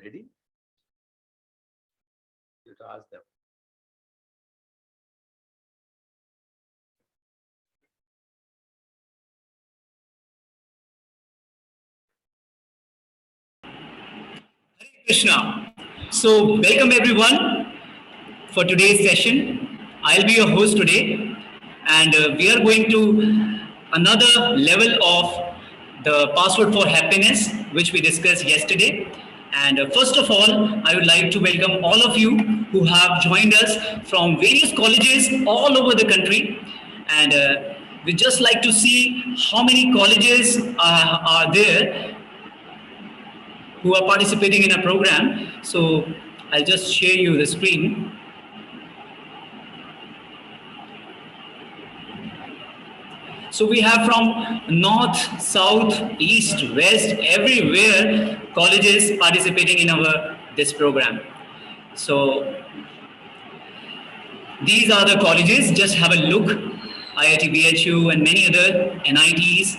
Ready? You have to ask them. Krishna. So, welcome everyone for today's session. I'll be your host today, and we are going to another level of the password for happiness, which we discussed yesterday. And first of all, I would like to welcome all of you who have joined us from various colleges all over the country. And we just like to see how many colleges are there who are participating in a program. So I'll just share you the screen. So we have from north, south, east, west, everywhere colleges participating in our this program. So these are the colleges. Just have a look. IIT BHU and many other NITs,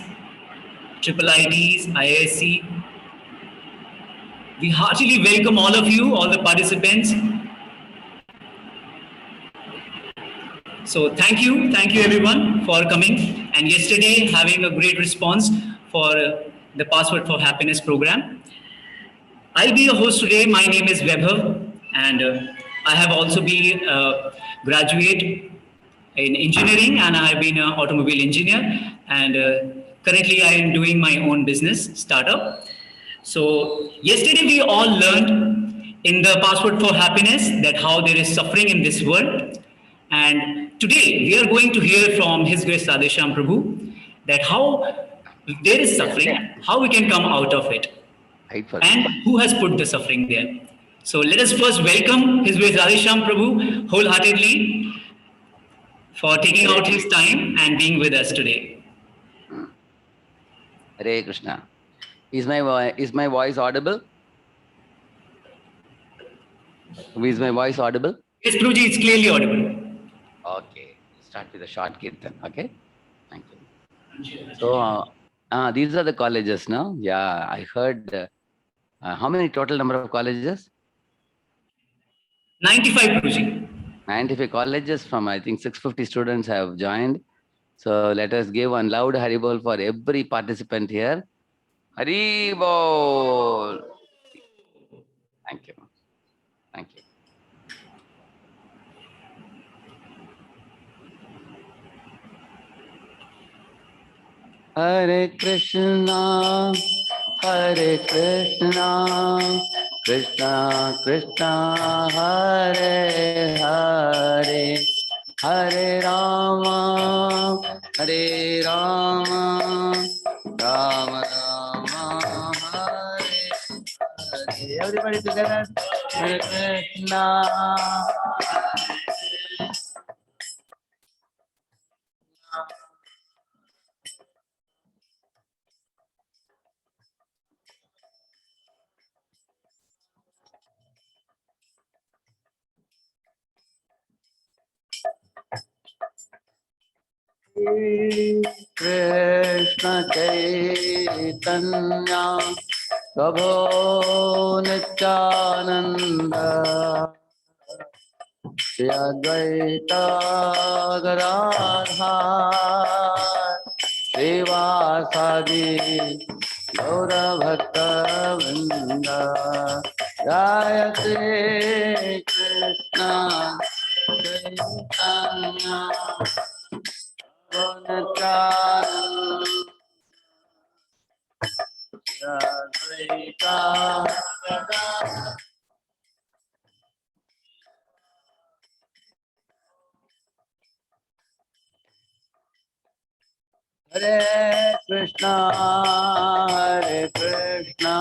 triple ITs, IISc. We heartily welcome all of you, all the participants. So thank you everyone for coming and yesterday having a great response for the Password for Happiness program. I'll be your host today. My name is Webhav and I have also been a graduate in engineering and I have been an automobile engineer and currently I am doing my own business startup. So yesterday we all learned in the Password for Happiness that how there is suffering in this world. And today we are going to hear from His Grace Radheshyam Prabhu that how there is suffering, how we can come out of it, and who has put the suffering there. So let us first welcome His Grace Radheshyam Prabhu wholeheartedly for taking out his time and being with us today. Hare Krishna. Is my voice audible? Is my voice audible? Yes, Prabhuji, it's clearly audible. Okay. Start with a short kirtan. Okay. Thank you. So these are the colleges now. Yeah, I heard. How many total number of colleges? 95, Prabhuji. 95 colleges from I think 650 students have joined. So let us give one loud Haribol for every participant here. Haribol. Thank you. Thank you. Hare Krishna, Hare Krishna, Krishna Krishna, Hare Hare, Hare Rama, Hare Rama, Rama Rama, Hare Hare. Everybody together. Hare Krishna. Krishna Chaitanya Prabhu Nityananda Shri Advaita Gadadhar Srivasadi Gaura Bhakta Vrinda Jaya Shri Krishna Chaitanya Hare Krishna, Hare Krishna,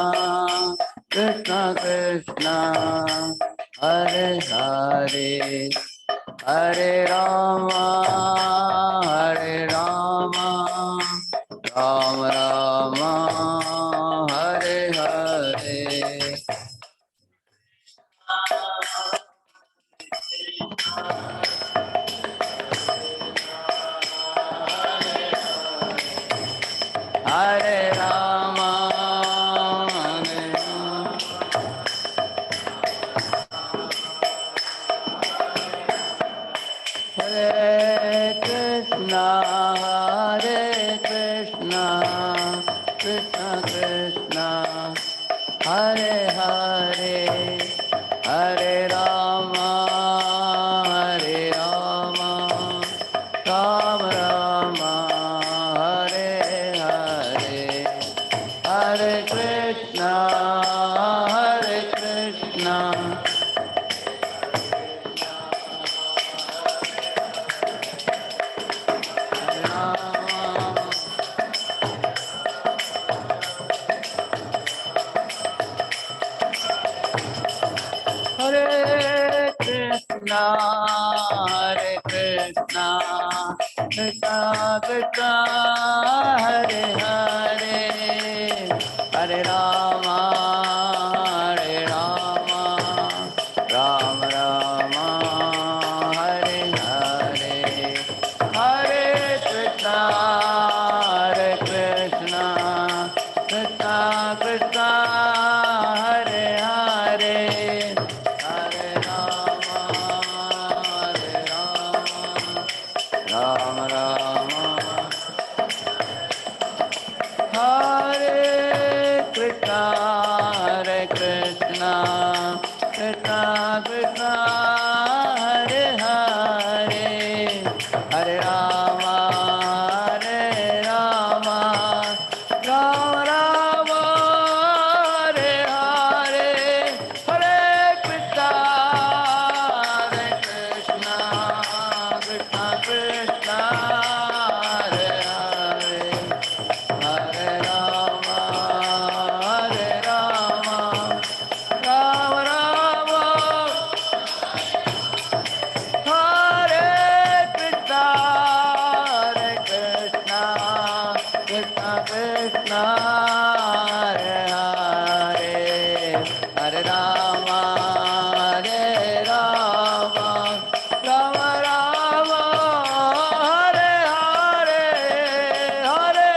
Krishna Krishna, Hare Hare, Hare Rama, Hare Rama, Rama Rama, Hare Hare. Hare Rama, Hare Rama, Hare Rama, Hare Rama, Rama Rama, Hare Hare, Hare Krishna, Hare Krishna, Hare Rama, Hare Krishna, Hare Krishna, Krishna Krishna, Hare Hare, Hare Rama, Hare Rama, Rama Rama, Hare Hare, Hare Krishna, Hare Krishna, Krishna Krishna, Hare Hare, Hare Rama, Hare Rama, Rama Rama, Hare Krishna, Hare Krishna, Krishna Krishna, Hare Hare, Hare Rama, Hare Rama, Rama Rama, Hare Hare, Hare Krishna, Hare Krishna, Krishna Krishna, Hare Hare, Hare Rama, Hare Rama, Rama Rama, Hare Krishna, Hare Krishna, Krishna Krishna, Hare Hare, Hare Rama, Hare Rama, Rama Rama, Hare Hare, Hare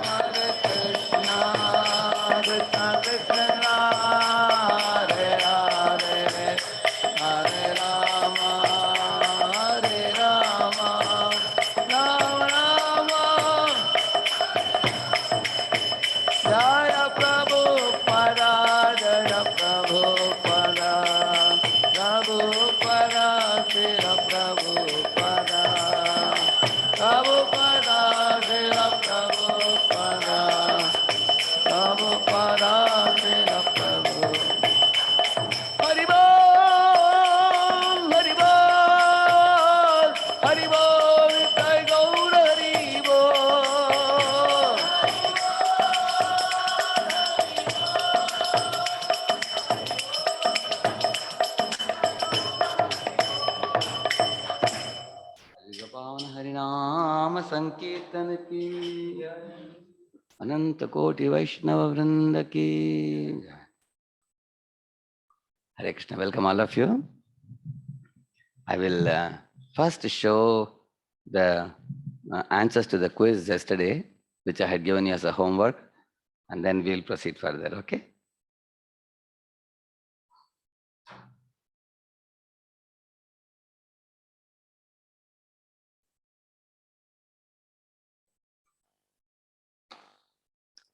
Hare Krishna, Krishna Krishna, Hare Hare, Hare Rama, Hare Rama, Rama Rama, Jaya Prabhupada, Jaya Prabhupada, Prabhupada, Srila Prabhupada, Prabhupada, Srila Prabhupada, Prabhupada, Srila Prabhupada. Hari Bol, Hari Bol, Hari Bol, Jai Gaur Hari Bol. पावन हरिनाम संकीर्तन की अनंत कोटि वैष्णव वृंद की जय। Hare Krishna, welcome all of you. I will first show the answers to the quiz yesterday, which I had given you as a homework, and then we'll proceed further, okay?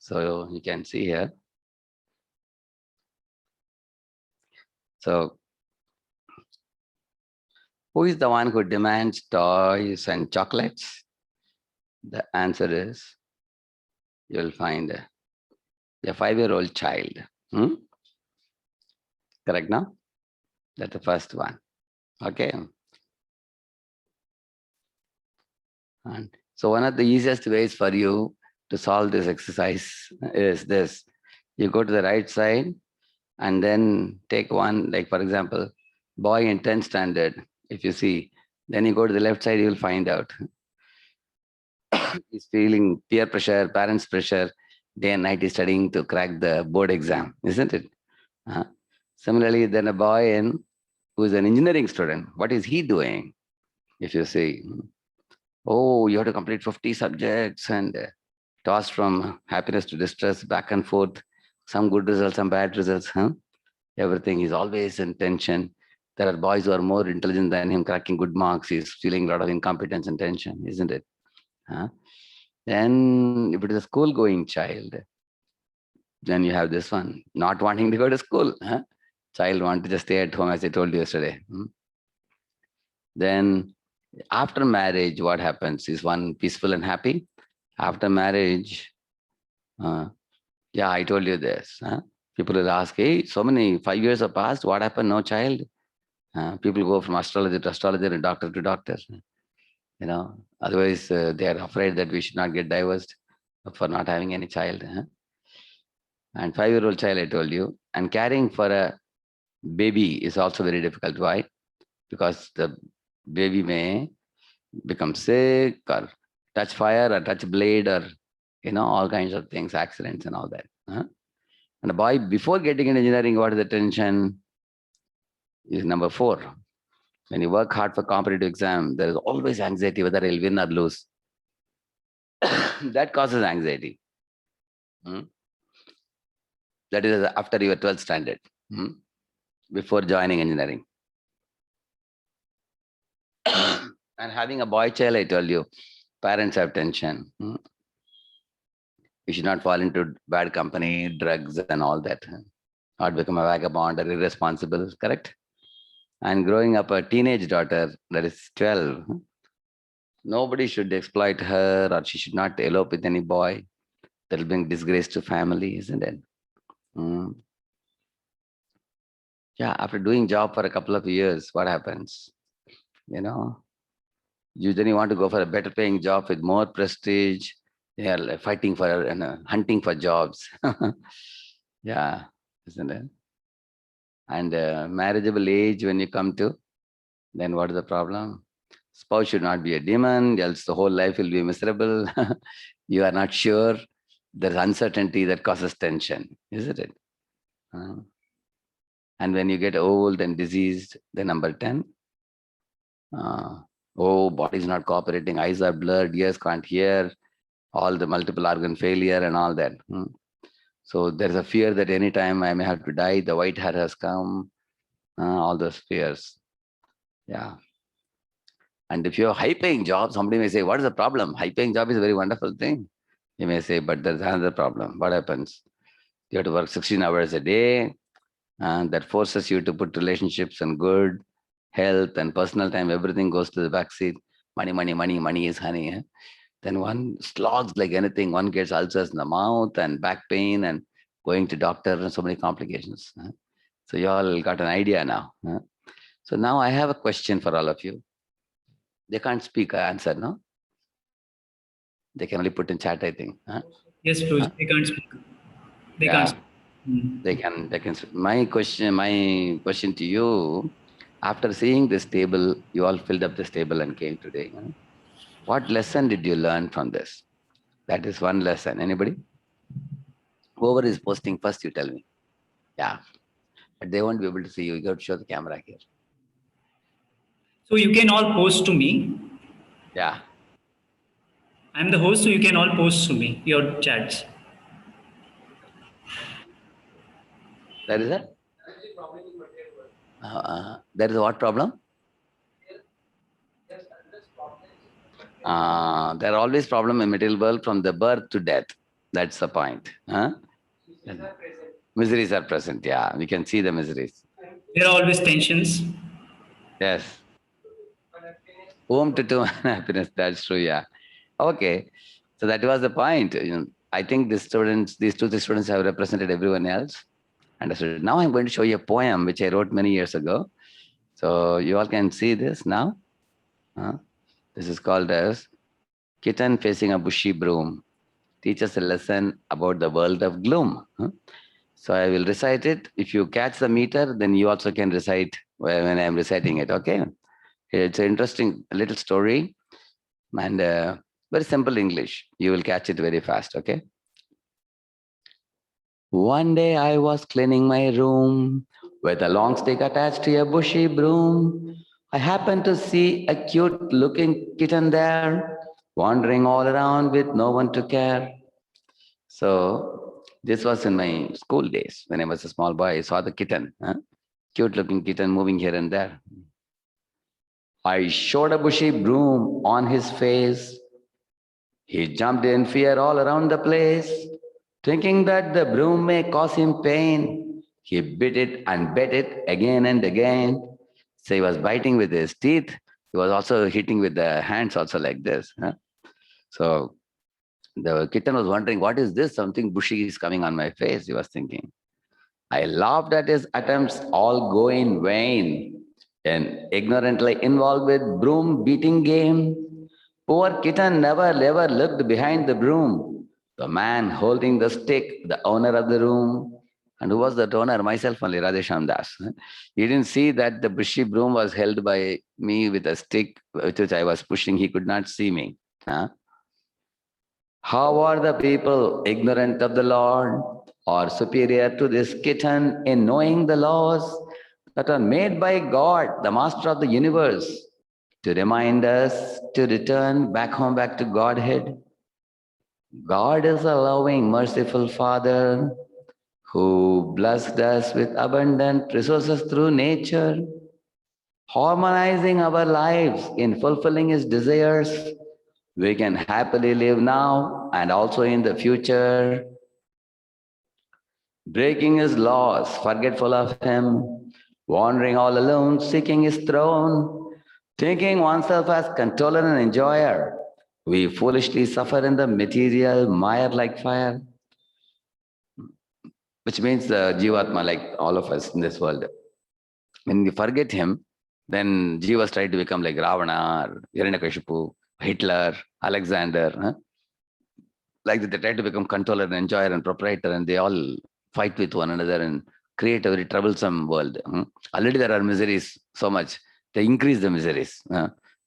So you can see here. So who is the one who demands toys and chocolates? The answer is, you'll find a 5-year-old child. Correct now? That's the first one. Okay. And so one of the easiest ways for you to solve this exercise is this. You go to the right side and then take one, like for example, boy in 10th standard, if you see, then you go to the left side, you'll find out. He's feeling peer pressure, parents' pressure, day and night he's studying to crack the board exam, isn't it? Similarly, then a boy who is an engineering student, what is he doing? If you see, oh, you have to complete 50 subjects and tossed from happiness to distress, back and forth, some good results, some bad results, everything is always in tension. There are boys who are more intelligent than him, cracking good marks. He's feeling a lot of incompetence and tension, isn't it? Then if it is a school-going child, then you have this one, not wanting to go to school. Child want to just stay at home, as I told you yesterday. Then after marriage, what happens? Is one peaceful and happy? After marriage, yeah, I told you this. People will ask, hey, so many, 5 years have passed, what happened? No child? People go from astrologer to astrologer and doctor to doctor. Otherwise they are afraid that we should not get divorced for not having any child. And 5-year-old child, I told you, and caring for a baby is also very difficult. Why? Because the baby may become sick or touch fire or touch blade or, all kinds of things, accidents and all that. And a boy, before getting into engineering, what is the tension? Is number 4. When you work hard for competitive exam, there is always anxiety whether I'll win or lose. That causes anxiety. That is after your 12th standard, before joining engineering. And having a boy child, I told you, parents have tension. You should not fall into bad company, drugs and all that, or become a vagabond or irresponsible, correct? And growing up a teenage daughter that is 12, nobody should exploit her, or she should not elope with any boy. That will bring disgrace to family, isn't it? Yeah, after doing job for a couple of years, what happens? Usually want to go for a better paying job with more prestige. They are like fighting for and hunting for jobs. Yeah, isn't it? And marriageable age, when you come to, then what is the problem? Spouse should not be a demon, else the whole life will be miserable. You are not sure. There's uncertainty that causes tension, isn't it? And when you get old and diseased, the number 10, body is not cooperating, eyes are blurred, ears can't hear, all the multiple organ failure and all that. So there's a fear that anytime I may have to die, the white hair has come, all those fears. Yeah. And if you're high paying job, somebody may say, what is the problem? High paying job is a very wonderful thing. You may say, but there's another problem. What happens? You have to work 16 hours a day, and that forces you to put relationships and good health and personal time, everything goes to the backseat. Money, money, money, money is honey. Then one slogs like anything. One gets ulcers in the mouth and back pain and going to doctor and so many complications. So you all got an idea now. So now I have a question for all of you. They can't speak, answer, no? They can only put in chat, I think. Yes, Proj, they can't speak. They can't speak. They can. My question to you, after seeing this table, you all filled up this table and came today. What lesson did you learn from this? That is one lesson. Anybody? Whoever is posting first, you tell me. Yeah. But they won't be able to see you. You got to show the camera here. So you can all post to me. Yeah. I'm the host, so you can all post to me your chats. That is it? There is what problem? There are always problems in material world from the birth to death. That's the point. Miseries are present. Yeah, we can see the miseries. There are always tensions. Yes. Home to two happiness. That's true. Yeah. Okay. So that was the point. I think these 2 3 students have represented everyone else. Understood. Now I'm going to show you a poem which I wrote many years ago. So you all can see this now. This is called as Kitten Facing a Bushy Broom. Teaches a lesson about the world of gloom. So I will recite it. If you catch the meter, then you also can recite when I'm reciting it, okay? It's an interesting little story and very simple English. You will catch it very fast, okay? One day I was cleaning my room with a long stick attached to a bushy broom. I happened to see a cute looking kitten there, wandering all around with no one to care. So this was in my school days. When I was a small boy, I saw the kitten, cute looking kitten moving here and there. I showed a bushy broom on his face. He jumped in fear all around the place, thinking that the broom may cause him pain. He bit it and bit it again and again. So he was biting with his teeth. He was also hitting with the hands also like this. So the kitten was wondering, what is this? Something bushy is coming on my face, he was thinking. I laughed at his attempts, all go in vain, and ignorantly involved with broom beating game. Poor kitten never ever looked behind the broom. The man holding the stick, the owner of the room. And who was that owner? Myself only, Radhesham Das. He didn't see that the bushy broom was held by me with a stick, which I was pushing. He could not see me. How are the people ignorant of the Lord, or superior to this kitten in knowing the laws that are made by God, the master of the universe, to remind us to return back home, back to Godhead? God is a loving, merciful Father who blessed us with abundant resources through nature, harmonizing our lives in fulfilling His desires. We can happily live now and also in the future, breaking His laws, forgetful of Him, wandering all alone, seeking His throne, thinking oneself as controller and enjoyer. We foolishly suffer in the material mire like fire, which means the Jivatma, like all of us in this world. When we forget Him, then Jivas try to become like Ravana, or Hiranyakashipu, Hitler, Alexander. Like that, they try to become controller and enjoyer and proprietor, and they all fight with one another and create a very troublesome world. Already there are miseries so much. They increase the miseries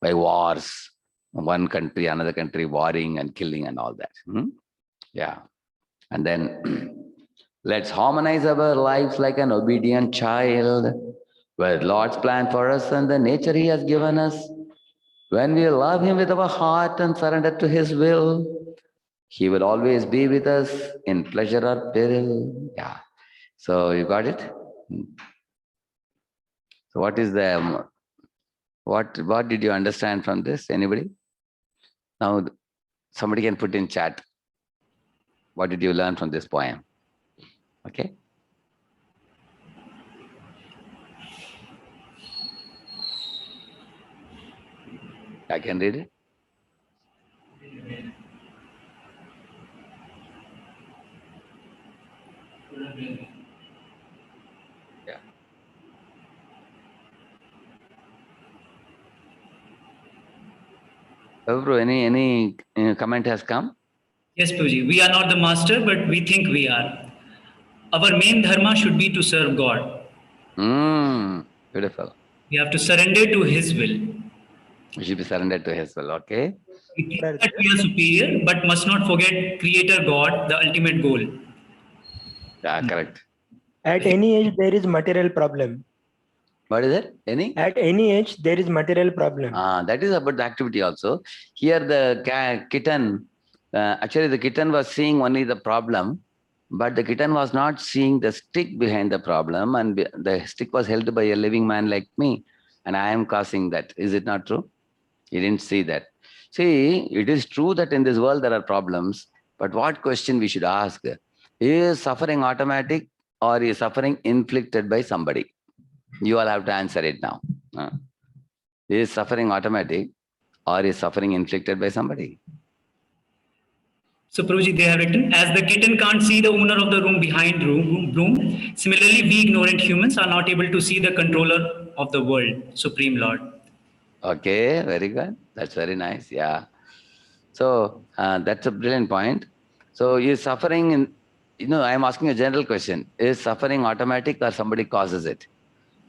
by wars, one country, another country, warring and killing and all that. Yeah. And then let's harmonize our lives like an obedient child with Lord's plan for us and the nature He has given us. When we love Him with our heart and surrender to His will, He will always be with us in pleasure or peril. Yeah. So you got it? So what is the what did you understand from this? Anybody? Now somebody can put in chat. What did you learn from this poem? Okay. I can read it. Yeah. Bro, any comment has come? Yes, Prabhuji. We are not the master, but we think we are. Our main dharma should be to serve God. Beautiful. We have to surrender to His will. We should be surrendered to His will. Okay. We think that we are superior, but must not forget Creator God, the ultimate goal. Yeah, correct. At any age, there is material problem. What is it? Any? At any age, there is material problem. That is about the activity also. Here the kitten, actually the kitten was seeing only the problem, but the kitten was not seeing the stick behind the problem, and the stick was held by a living man like me, and I am causing that. Is it not true? He didn't see that. See, it is true that in this world there are problems, but what question we should ask? Is suffering automatic or is suffering inflicted by somebody? You all have to answer it now. Is suffering automatic or is suffering inflicted by somebody? So, Prabhuji, they have written, as the kitten can't see the owner of the room behind broom, similarly, we ignorant humans are not able to see the controller of the world, Supreme Lord. Okay, very good. That's very nice. Yeah. So that's a brilliant point. So is suffering, I'm asking a general question. Is suffering automatic or somebody causes it?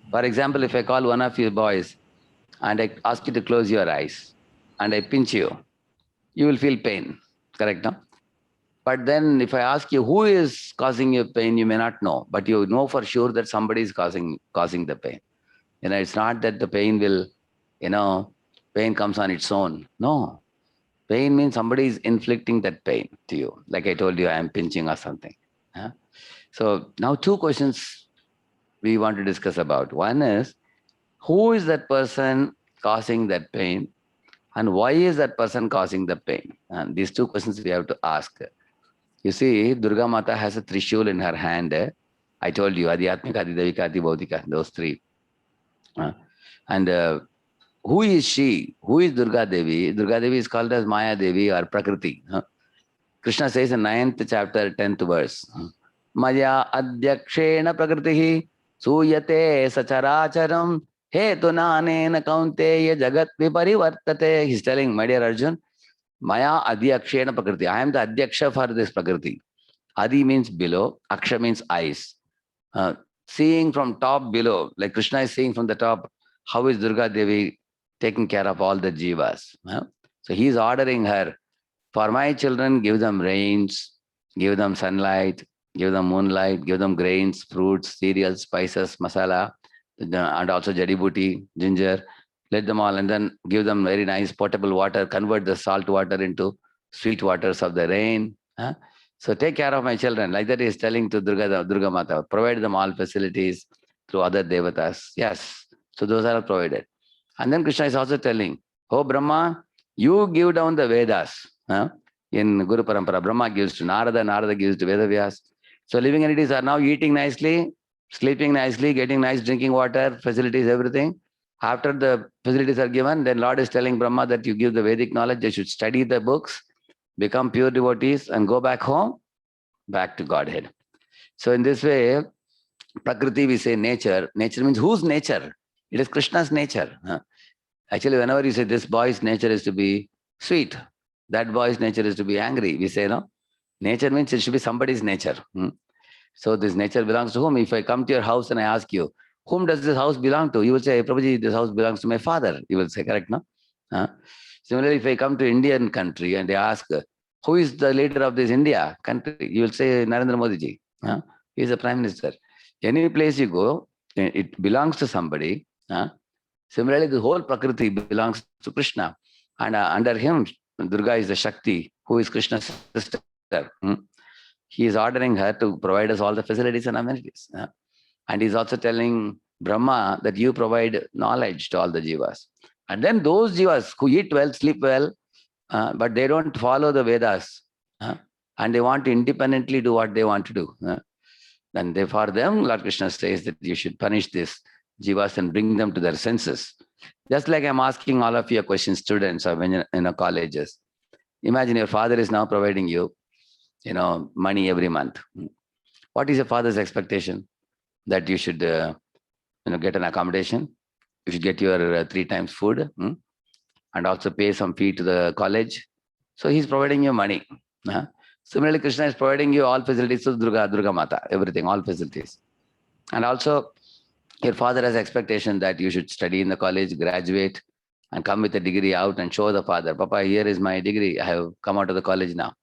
For example, if I call one of you boys and I ask you to close your eyes and I pinch you, you will feel pain, correct? No? But then if I ask you who is causing you pain, you may not know, but you know for sure that somebody is causing the pain. It's not that the pain will, pain comes on its own. No. Pain means somebody is inflicting that pain to you. Like I told you, I am pinching or something. So now two questions we want to discuss about. One is, who is that person causing that pain? And why is that person causing the pain? And these two questions we have to ask. You see, Durga Mata has a trishul in her hand. I told you, Adhyatmika, Adidevika, Adibhautika, those three. And who is she? Who is Durga Devi? Durga Devi is called as Maya Devi or Prakriti. Krishna says in 9th chapter, 10th verse, Maya Adhyakshena Prakritihi Suyate Sacharacharam He Tunanena Kaunteya Jagat Viparivartate. He's telling, my dear Arjun, Maya Adhyakshena Prakriti. I am the Adhyaksha for this Prakriti. Adi means below, Aksha means eyes. Seeing from top below, like Krishna is seeing from the top, how is Durga Devi taking care of all the jivas? So he is ordering her, for my children, give them rains, give them sunlight, give them moonlight, give them grains, fruits, cereals, spices, masala, and also jadi booty, ginger. Let them all, and then give them very nice potable water, convert the salt water into sweet waters of the rain. So take care of my children. Like that he is telling to Durga Mata, provide them all facilities through other devatas. Yes. So those are provided. And then Krishna is also telling, oh Brahma, you give down the Vedas. In Guru Parampara, Brahma gives to Narada, Narada gives to Vedavyas. So living entities are now eating nicely, sleeping nicely, getting nice drinking water, facilities, everything. After the facilities are given, then Lord is telling Brahma that you give the Vedic knowledge, they should study the books, become pure devotees, and go back home, back to Godhead. So in this way, Prakriti, we say nature. Nature means whose nature? It is Krishna's nature. Actually, whenever you say this boy's nature is to be sweet, that boy's nature is to be angry, we say, no? Nature means it should be somebody's nature. So this nature belongs to whom? If I come to your house and I ask you, whom does this house belong to? You will say, Prabhuji, this house belongs to my father. You will say, correct, no? Similarly, if I come to Indian country and they ask, who is the leader of this India country? You will say, Narendra Modi ji. He is the prime minister. Any place you go, it belongs to somebody. Similarly, the whole Prakriti belongs to Krishna. And under him, Durga is the Shakti, who is Krishna's sister. He is ordering her to provide us all the facilities and amenities. And he's also telling Brahma that you provide knowledge to all the jivas. And then those jivas who eat well, sleep well, but they don't follow the Vedas, and they want to independently do what they want to do. Then for them, Lord Krishna says that you should punish these jivas and bring them to their senses. Just like I'm asking all of you a question, students or when in colleges. Imagine your father is now providing you, money every month. What is your father's expectation? That you should, get an accommodation. You should get your 3 times food, and also pay some fee to the college. So he's providing you money. Similarly, Krishna is providing you all facilities to Durga Mata, everything, all facilities. And also, your father has expectation that you should study in the college, graduate, and come with a degree out and show the father, Papa, here is my degree. I have come out of the college now.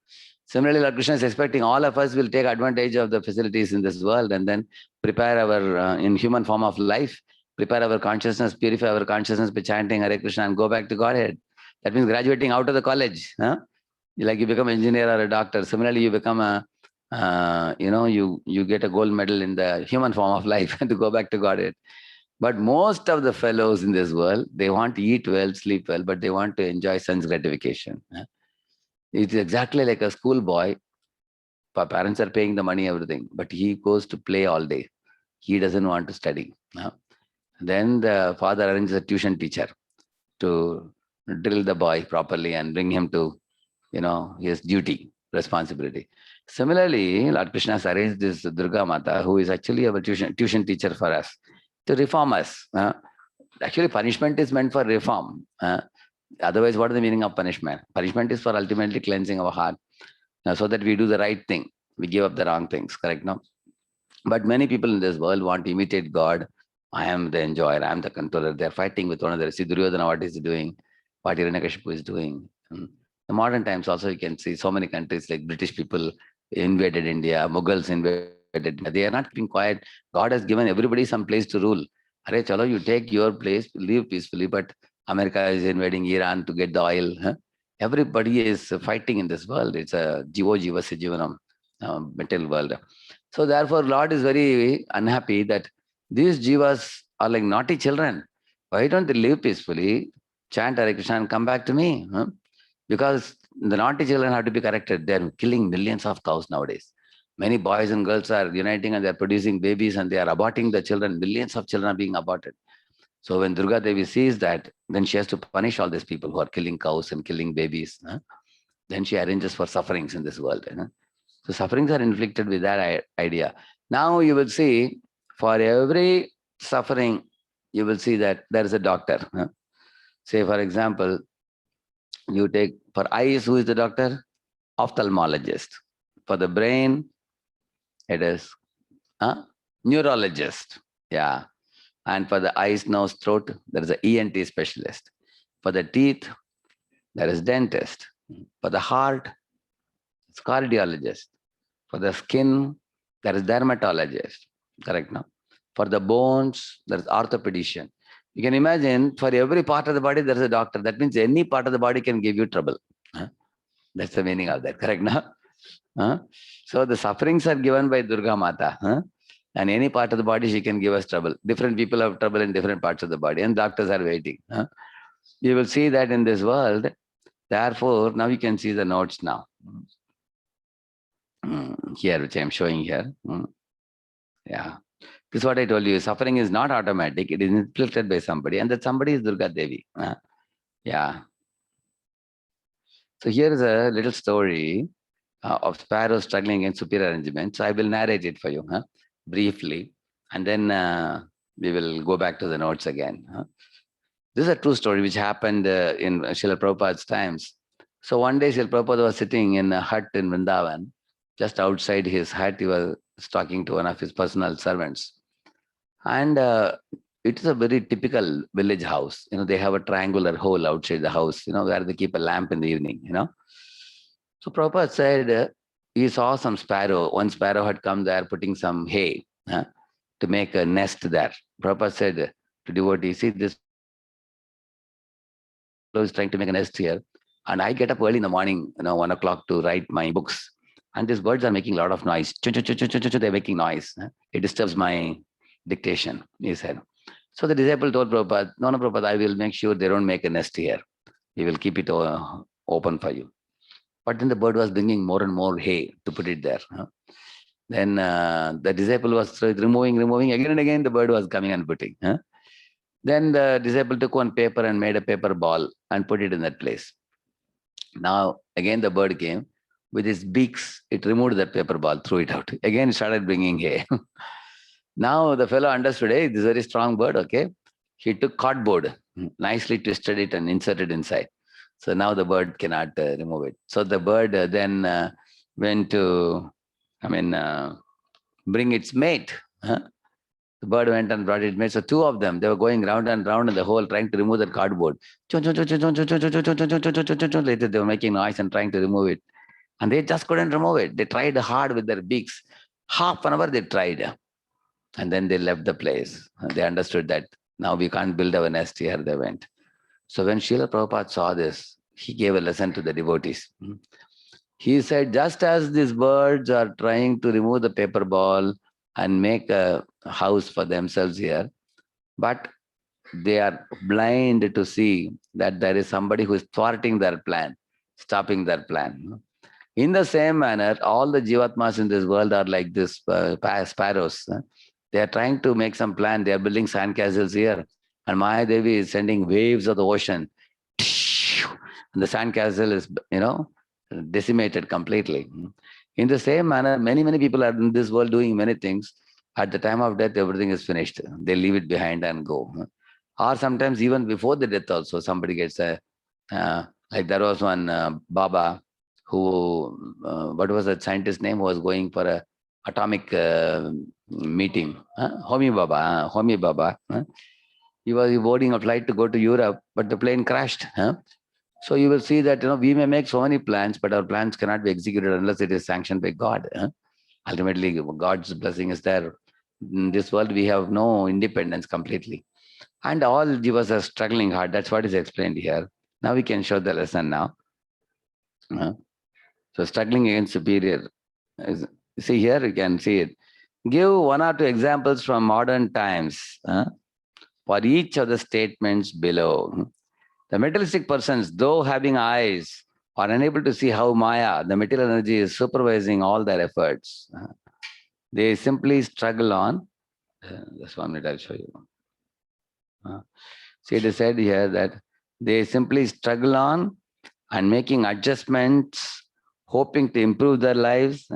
Similarly, Lord Krishna is expecting all of us will take advantage of the facilities in this world and then prepare our, in human form of life, prepare our consciousness, purify our consciousness by chanting Hare Krishna and go back to Godhead. That means graduating out of the college. Like you become an engineer or a doctor. Similarly, you become you get a gold medal in the human form of life and to go back to Godhead. But most of the fellows in this world, they want to eat well, sleep well, but they want to enjoy sense gratification. It's exactly like a schoolboy. Parents are paying the money, everything, but he goes to play all day. He doesn't want to study. Then the father arranges a tuition teacher to drill the boy properly and bring him to, his duty, responsibility. Similarly, Lord Krishna has arranged this Durga Mata, who is actually our tuition teacher for us, to reform us. Actually, punishment is meant for reform. Otherwise, what is the meaning of punishment? Punishment is for ultimately cleansing our heart, so that we do the right thing. We give up the wrong things, correct? No? But many people in this world want to imitate God. I am the enjoyer, I am the controller. They're fighting with one another. See Duryodhana, what is he doing? What Hiranyakashipu is doing. In the modern times also, you can see so many countries like British people invaded India, Mughals invaded India. They are not keeping quiet. God has given everybody some place to rule. Arey, chalo, you take your place, live peacefully, but America is invading Iran to get the oil. Everybody is fighting in this world. It's a jivo jivasya jivanam, material world. So therefore, Lord is very unhappy that these jivas are like naughty children. Why don't they live peacefully, chant Hare Krishna and come back to me? Because the naughty children have to be corrected. They're killing millions of cows nowadays. Many boys and girls are uniting and they're producing babies and they are aborting the children. Millions of children are being aborted. So when Durga Devi sees that, then she has to punish all these people who are killing cows and killing babies. Then she arranges for sufferings in this world. So sufferings are inflicted with that idea. Now you will see, for every suffering, you will see that there is a doctor. Say, for example, you take for eyes, who is the doctor? Ophthalmologist. For the brain, it is neurologist. Yeah. And for the eyes, nose, throat, there is an ENT specialist. For the teeth, there is dentist. For the heart, it's cardiologist. For the skin, there is dermatologist. Correct now? For the bones, there is orthopedician. You can imagine, for every part of the body, there is a doctor. That means any part of the body can give you trouble. That's the meaning of that. Correct now? So the sufferings are given by Durga Mata. And any part of the body, she can give us trouble. Different people have trouble in different parts of the body, and doctors are waiting. You will see that in this world. Therefore, now you can see the notes now. Here, which I am showing here. Yeah. This is what I told you. Suffering is not automatic. It is inflicted by somebody, and that somebody is Durga Devi. Yeah. So here is a little story of sparrows struggling against superior arrangement. So I will narrate it for you briefly, and then we will go back to the notes again. This is a true story which happened in Srila Prabhupada's times. So one day Srila Prabhupada was sitting in a hut in Vrindavan. Just outside his hut, he was talking to one of his personal servants. And it is a very typical village house. They have a triangular hole outside the house, where they keep a lamp in the evening, So Prabhupada said he saw some sparrow. One sparrow had come there putting some hay to make a nest there. Prabhupada said to devotees, see, this fellow is trying to make a nest here. And I get up early in the morning, 1 o'clock to write my books. And these birds are making a lot of noise. They're making noise. It disturbs my dictation, he said. So the disciple told Prabhupada, no, Prabhupada, I will make sure they don't make a nest here. We will keep it open for you. But then the bird was bringing more and more hay to put it there. Then the disciple was removing. Again and again, the bird was coming and putting. Then the disciple took one paper and made a paper ball and put it in that place. Now, again, the bird came. With its beaks, it removed that paper ball, threw it out. Again, it started bringing hay. Now the fellow understood, hey, this is a very strong bird, okay? He took cardboard, nicely twisted it and inserted inside. So now the bird cannot remove it. So the bird then went to, bring its mate. The bird went and brought its mate. So two of them, they were going round and round in the hole trying to remove that cardboard. Later they were making noise and trying to remove it. And they just couldn't remove it. They tried hard with their beaks. Half an hour they tried. And then they left the place. They understood that now we can't build our nest here. They went. So when Srila Prabhupada saw this, he gave a lesson to the devotees. He said, just as these birds are trying to remove the paper ball and make a house for themselves here, but they are blind to see that there is somebody who is thwarting their plan, stopping their plan. In the same manner, all the Jivatmas in this world are like this sparrows. They are trying to make some plan. They are building sandcastles here. And Mahadevi is sending waves of the ocean. And the sandcastle is, decimated completely. In the same manner, many, many people are in this world doing many things. At the time of death, everything is finished. They leave it behind and go. Or sometimes even before the death also, somebody gets like there was one Baba who, what was that scientist name, who was going for a atomic meeting. Homi Baba. He was boarding a flight to go to Europe, but the plane crashed. So you will see that we may make so many plans, but our plans cannot be executed unless it is sanctioned by God. Ultimately, God's blessing is there. In this world, we have no independence completely. And all jivas are struggling hard. That's what is explained here. Now we can show the lesson now. So struggling against superior. See here, you can see it. Give 1 or 2 examples from modern times for each of the statements below. The materialistic persons, though having eyes, are unable to see how Maya, the material energy, is supervising all their efforts. They simply struggle on. Just 1 minute, I'll show you. See, it is said here that they simply struggle on and making adjustments, hoping to improve their lives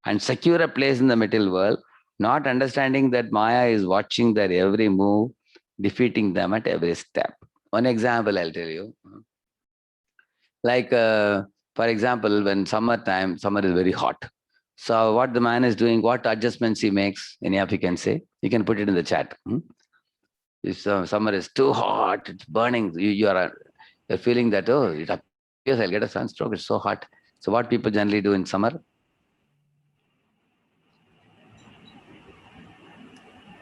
and secure a place in the material world, not understanding that Maya is watching their every move, defeating them at every step. One example I'll tell you. Like, for example, when summer is very hot. So what the man is doing, what adjustments he makes, any of you can say, you can put it in the chat. If summer is too hot, it's burning, you're feeling that, oh, it appears I'll get a sunstroke, it's so hot. So what people generally do in summer?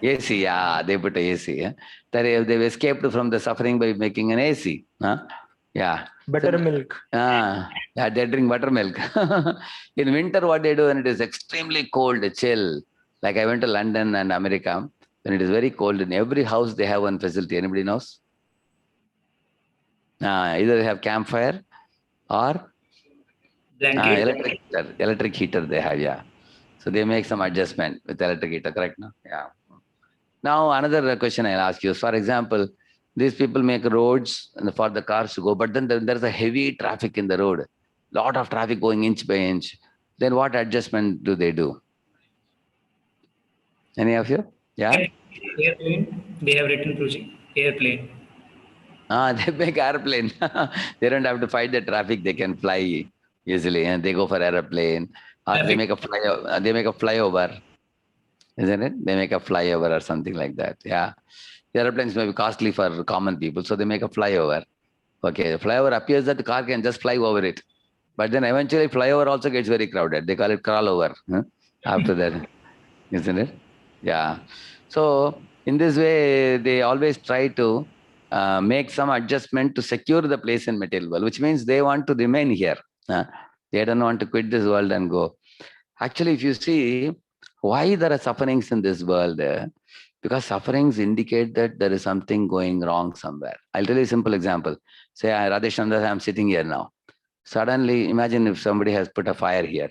AC, yeah, they put a AC. Yeah? They've escaped from the suffering by making an AC. Yeah. Buttermilk. Yeah, they drink buttermilk. In winter, what they do when it is extremely cold, chill. Like I went to London and America, when it is very cold, in every house they have one facility. Anybody knows? Either they have campfire or Blanket. electric heater they have, yeah. So they make some adjustment with electric heater, correct? No? Yeah. Now, another question I'll ask you. For example, these people make roads for the cars to go, but then there's a heavy traffic in the road, lot of traffic going inch by inch. Then what adjustment do they do? Any of you? Yeah? Airplane. They have written project. Airplane. They make airplane. They don't have to fight the traffic. They can fly easily, and they go for airplane. They make a flyover, isn't it? They make a flyover or something like that. Yeah. The airplanes may be costly for common people, so they make a flyover. Okay, the flyover appears that the car can just fly over it. But then eventually flyover also gets very crowded. They call it crawl over after that, isn't it? Yeah. So in this way, they always try to make some adjustment to secure the place in material world, which means they want to remain here. They don't want to quit this world and go. Actually, if you see why there are sufferings in this world, because sufferings indicate that there is something going wrong somewhere. I'll tell you a simple example. Say, Radheshandra, I'm sitting here now. Suddenly, imagine if somebody has put a fire here.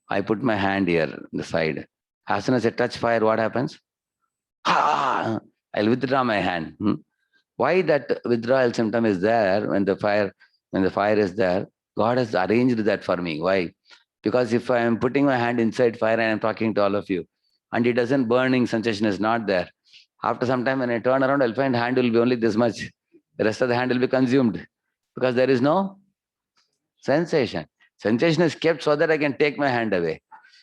I put my hand here on the side. As soon as I touch fire, what happens? I'll withdraw my hand. Why that withdrawal symptom is there when the fire is there? God has arranged that for me. Why? Because if I am putting my hand inside fire and I'm talking to all of you, and it doesn't burning sensation is not there. After some time, when I turn around, I'll find hand will be only this much. The rest of the hand will be consumed because there is no sensation. Sensation is kept so that I can take my hand away.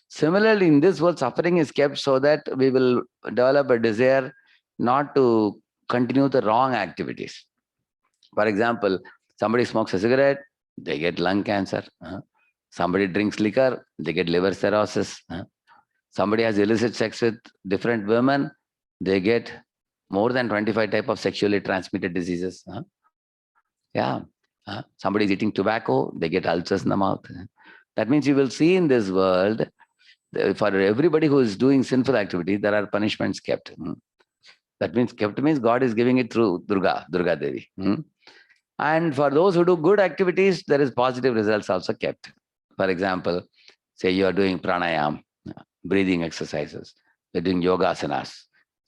Similarly, in this world, suffering is kept so that we will develop a desire not to continue the wrong activities. For example, somebody smokes a cigarette, they get lung cancer. Somebody drinks liquor, they get liver cirrhosis. Somebody has illicit sex with different women, they get more than 25 types of sexually transmitted diseases. Yeah. Somebody is eating tobacco, they get ulcers in the mouth. That means you will see in this world, for everybody who is doing sinful activity, there are punishments kept. That means kept means God is giving it through Durga Devi. And for those who do good activities, there is positive results also kept. For example, say you are doing pranayam, breathing exercises, you're doing yogasanas,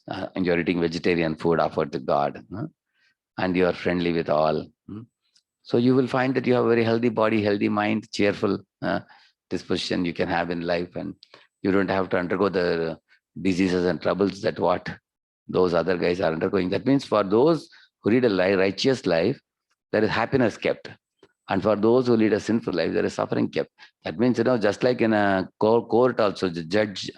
and you're eating vegetarian food offered to God, and you are friendly with all. So you will find that you have a very healthy body, healthy mind, cheerful disposition you can have in life, and you don't have to undergo the diseases and troubles that what those other guys are undergoing. That means for those who lead a righteous life, there is happiness kept. And for those who lead a sinful life, there is suffering kept. That means, just like in a court also, the judge,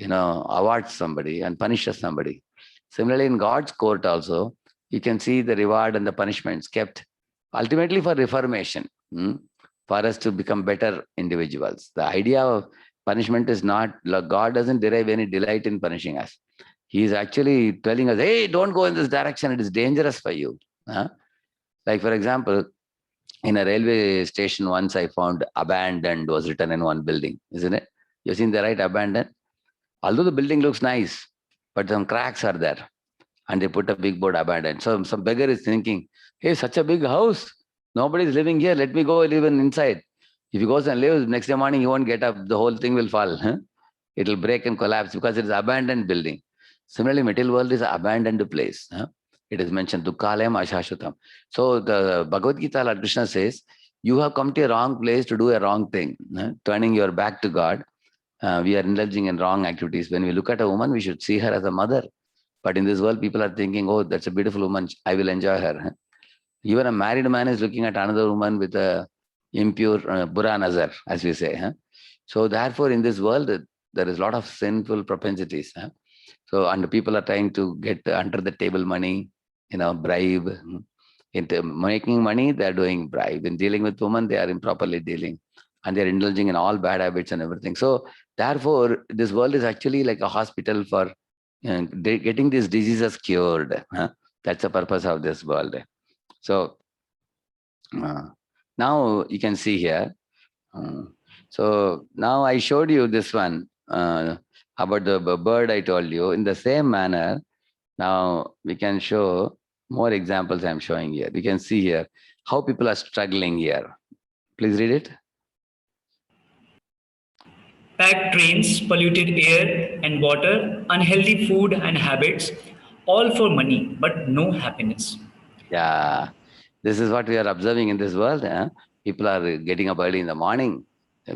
awards somebody and punishes somebody. Similarly, in God's court also, you can see the reward and the punishments kept ultimately for reformation, for us to become better individuals. The idea of punishment is not, God doesn't derive any delight in punishing us. He is actually telling us, hey, don't go in this direction. It is dangerous for you. Like, for example, in a railway station, once I found abandoned was written in one building, isn't it? You've seen the right, abandoned? Although the building looks nice, but some cracks are there. And they put a big board abandoned. So some beggar is thinking, hey, such a big house. Nobody is living here. Let me go live inside. If he goes and lives, next day morning he won't get up. The whole thing will fall. Huh? It will break and collapse because it is abandoned building. Similarly, material world is an abandoned place. Huh? It is mentioned Dukkalayam Ashashutam. So the Bhagavad Gita, Lord Krishna says, you have come to a wrong place to do a wrong thing, huh? Turning your back to God. We are indulging in wrong activities. When we look at a woman, we should see her as a mother. But in this world, people are thinking, oh, that's a beautiful woman. I will enjoy her. Huh? Even a married man is looking at another woman with a impure, bura nazar, as we say. Huh? So therefore, in this world, there is a lot of sinful propensities. Huh? So, and people are trying to get under the table money, bribe. Into making money, they're doing bribe. In dealing with women, they are improperly dealing. And they're indulging in all bad habits and everything. So therefore, this world is actually like a hospital for getting these diseases cured. Huh? That's the purpose of this world. So now you can see here. So now I showed you this one about the bird I told you. In the same manner, now we can show more examples I'm showing here. We can see here how people are struggling here. Please read it. Packed trains, polluted air and water, unhealthy food and habits, all for money, but no happiness. Yeah, this is what we are observing in this world. People are getting up early in the morning,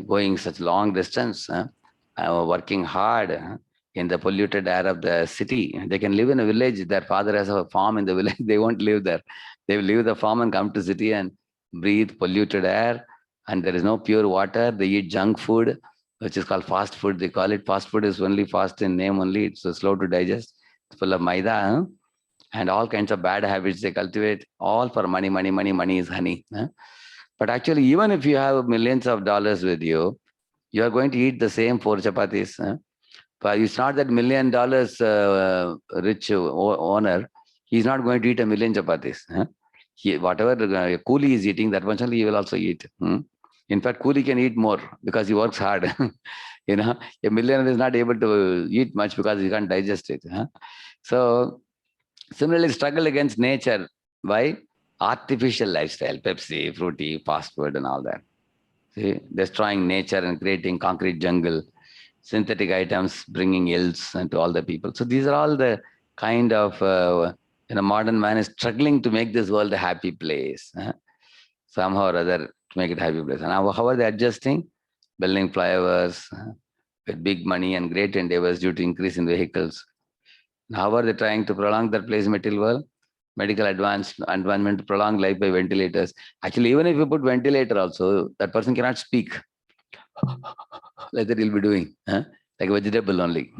going such long distance, working hard in the polluted air of the city. They can live in a village. Their father has a farm in the village. They won't live there. They will leave the farm and come to city and breathe polluted air. And there is no pure water. They eat junk food, which is called fast food. They call it fast food. Is only fast in name only. It's so slow to digest. It's full of maida. And all kinds of bad habits they cultivate, all for money, money, money, money is honey. Huh? But actually, even if you have millions of dollars with you, you are going to eat the same 4 chapatis. Huh? But it's not that $1 million rich owner, he's not going to eat 1,000,000 chapatis. Huh? Whatever coolie is eating, that much only he will also eat. In fact, coolie can eat more because he works hard. A millionaire is not able to eat much because he can't digest it. Huh? So, similarly, struggle against nature by artificial lifestyle, Pepsi, fruity, fast food, and all that. See, destroying nature and creating concrete jungle, synthetic items, bringing ills to all the people. So these are all the kind of, modern man is struggling to make this world a happy place. Somehow or other to make it a happy place. And how are they adjusting? Building flyovers with big money and great endeavors due to increase in vehicles. How are they trying to prolong their place in material world? Medical advancement to prolong life by ventilators. Actually, even if you put ventilator also, that person cannot speak. Like that he'll be doing, like a vegetable only.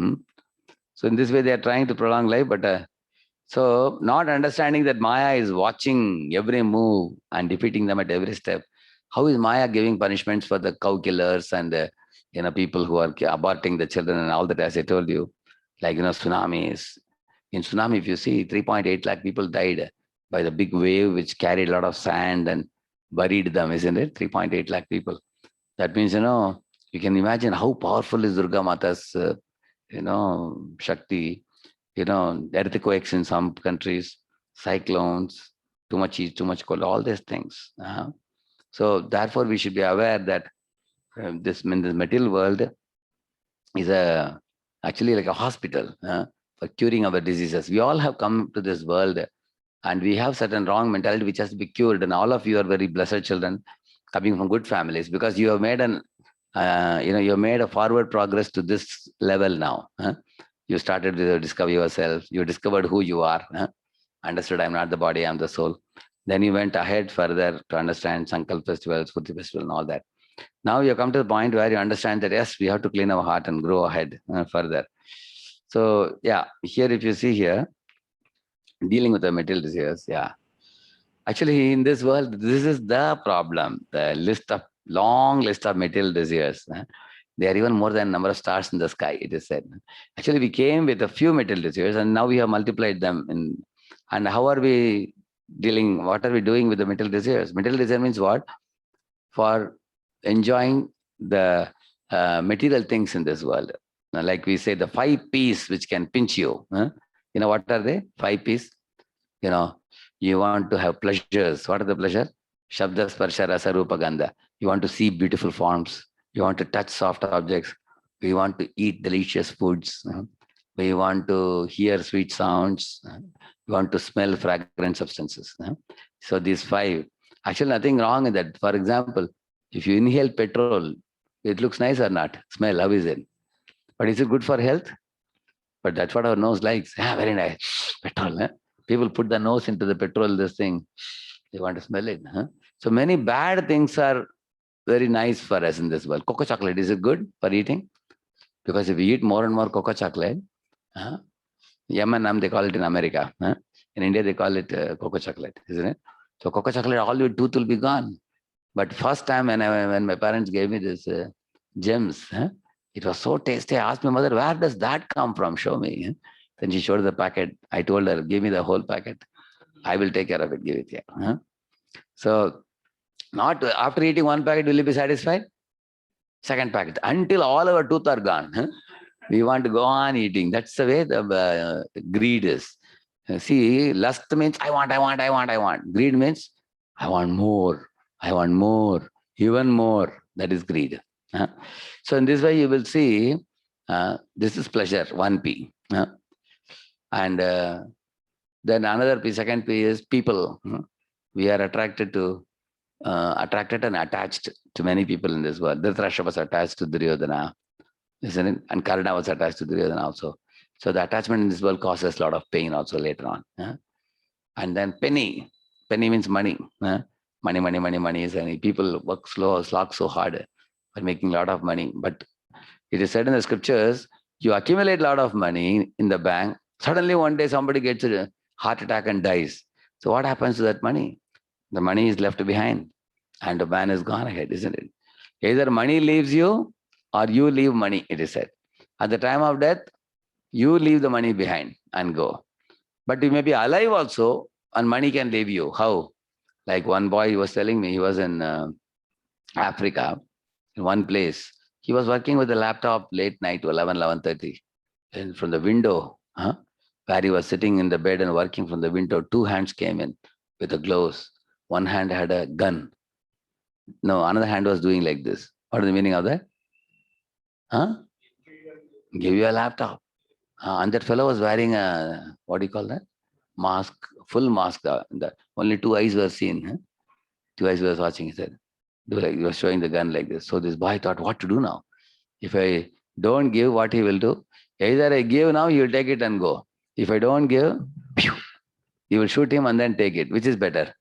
So in this way, they are trying to prolong life, but so not understanding that Maya is watching every move and defeating them at every step. How is Maya giving punishments for the cow killers and the people who are aborting the children and all that, as I told you, like tsunamis. In tsunami, if you see, 3.8 lakh people died by the big wave which carried a lot of sand and buried them, isn't it? 3.8 lakh people. That means, you can imagine how powerful is Durga Mata's, Shakti, earthquakes in some countries, cyclones, too much heat, too much cold, all these things. So therefore, we should be aware that this material world is actually like a hospital for curing our diseases. We all have come to this world and we have certain wrong mentality which has to be cured. And all of you are very blessed children coming from good families because you have made you have made a forward progress to this level now. You started to discover yourself. You discovered who you are. Understood, I'm not the body, I'm the soul. Then you went ahead further to understand Sankalp festivals, Buddhi festival and all that. Now you come to the point where you understand that, yes, we have to clean our heart and grow ahead further. So, yeah, here, if you see here, dealing with the material desires, yeah. Actually, in this world, this is the problem. The long list of material desires. They are even more than number of stars in the sky, it is said. Actually, we came with a few material desires and now we have multiplied them. And how are we dealing? What are we doing with the material desires? Material desire means what? For enjoying the material things in this world. Like we say, the 5 P's which can pinch you. What are they? 5 P's. You want to have pleasures. What are the pleasure? Shabda Sparsha Rasa Rupa Gandha. You want to see beautiful forms. You want to touch soft objects. We want to eat delicious foods. We want to hear sweet sounds. We want to smell fragrant substances. So these five, actually nothing wrong in that. For example, if you inhale petrol, it looks nice or not? Smell, how is it? But is it good for health? But that's what our nose likes. Yeah, very nice. Petrol. People put the nose into the petrol, this thing. They want to smell it. So many bad things are very nice for us in this world. Cocoa chocolate, is it good for eating? Because if we eat more and more cocoa chocolate, M&M, they call it in America. In India, they call it cocoa chocolate, isn't it? So cocoa chocolate, all your tooth will be gone. But first time when my parents gave me this gems, it was so tasty. I asked my mother, where does that come from? Show me. Then she showed the packet. I told her, give me the whole packet. I will take care of it. Give it here. So not after eating one packet, will you be satisfied? Second packet, until all our teeth are gone. We want to go on eating. That's the way the greed is. See, lust means I want. Greed means I want more, even more. That is greed. So in this way, you will see this is pleasure, 1P. And then another P, second P is people. We are attracted and attached to many people in this world. Dhritarashtra was attached to Duryodhana, isn't it? And Karna was attached to Duryodhana also. So the attachment in this world causes a lot of pain also later on. And then penny. Penny means money. Money is any. People work slog so hard for making a lot of money. But it is said in the scriptures, you accumulate a lot of money in the bank. Suddenly one day somebody gets a heart attack and dies. So what happens to that money? The money is left behind and the man is gone ahead, isn't it? Either money leaves you or you leave money, it is said. At the time of death, you leave the money behind and go. But you may be alive also and money can leave you. How? Like one boy was telling me, he was in Africa, in one place. He was working with a laptop late night to 11:30. And from the window, where he was sitting in the bed and working from the window, two hands came in with the gloves. One hand had a gun. No, another hand was doing like this. What is the meaning of that? Give you a laptop. And that fellow was wearing a, what do you call that? Mask, full mask. Only two eyes were seen. Two eyes was watching. He said, he was showing the gun like this. So this boy thought, what to do now? If I don't give, what he will do? Either I give now, he will take it and go. If I don't give, he will shoot him and then take it. Which is better?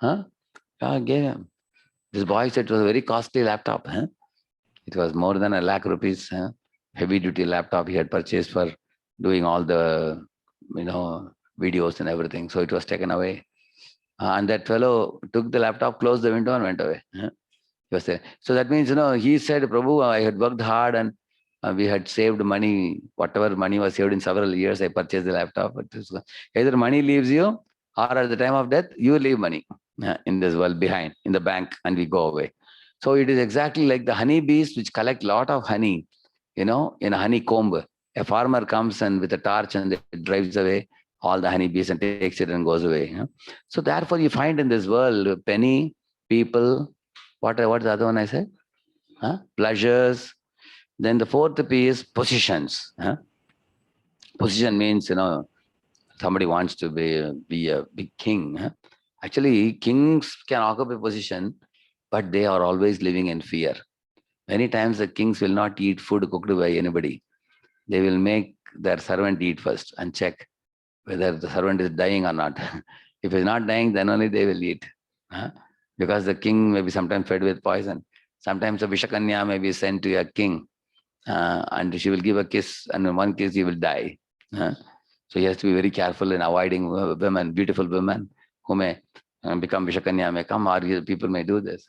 Gave him. This boy said it was a very costly laptop. It was more than ₹1 lakh. Heavy duty laptop he had purchased for doing all the videos and everything. So it was taken away. And that fellow took the laptop, closed the window and went away. He was there. So that means, he said, Prabhu, I had worked hard and we had saved money. Whatever money was saved in several years, I purchased the laptop. Either money leaves you or at the time of death, you leave money in this world behind, in the bank, and we go away. So it is exactly like the honeybees which collect a lot of honey, in a honeycomb. A farmer comes and with a torch and it drives away all the honeybees and takes it and goes away. So therefore you find in this world, penny, people, what's the other one I said? Pleasures. Then the fourth P is positions. Position means, somebody wants to be a big king. Actually, kings can occupy position, but they are always living in fear. Many times the kings will not eat food cooked by anybody. They will make their servant eat first and check whether the servant is dying or not. If he's not dying, then only they will eat. Because the king may be sometimes fed with poison. Sometimes a Vishakanya may be sent to a king and she will give a kiss, and in one kiss he will die. So he has to be very careful in avoiding women, beautiful women who may become Vishakanya, may come, or people may do this.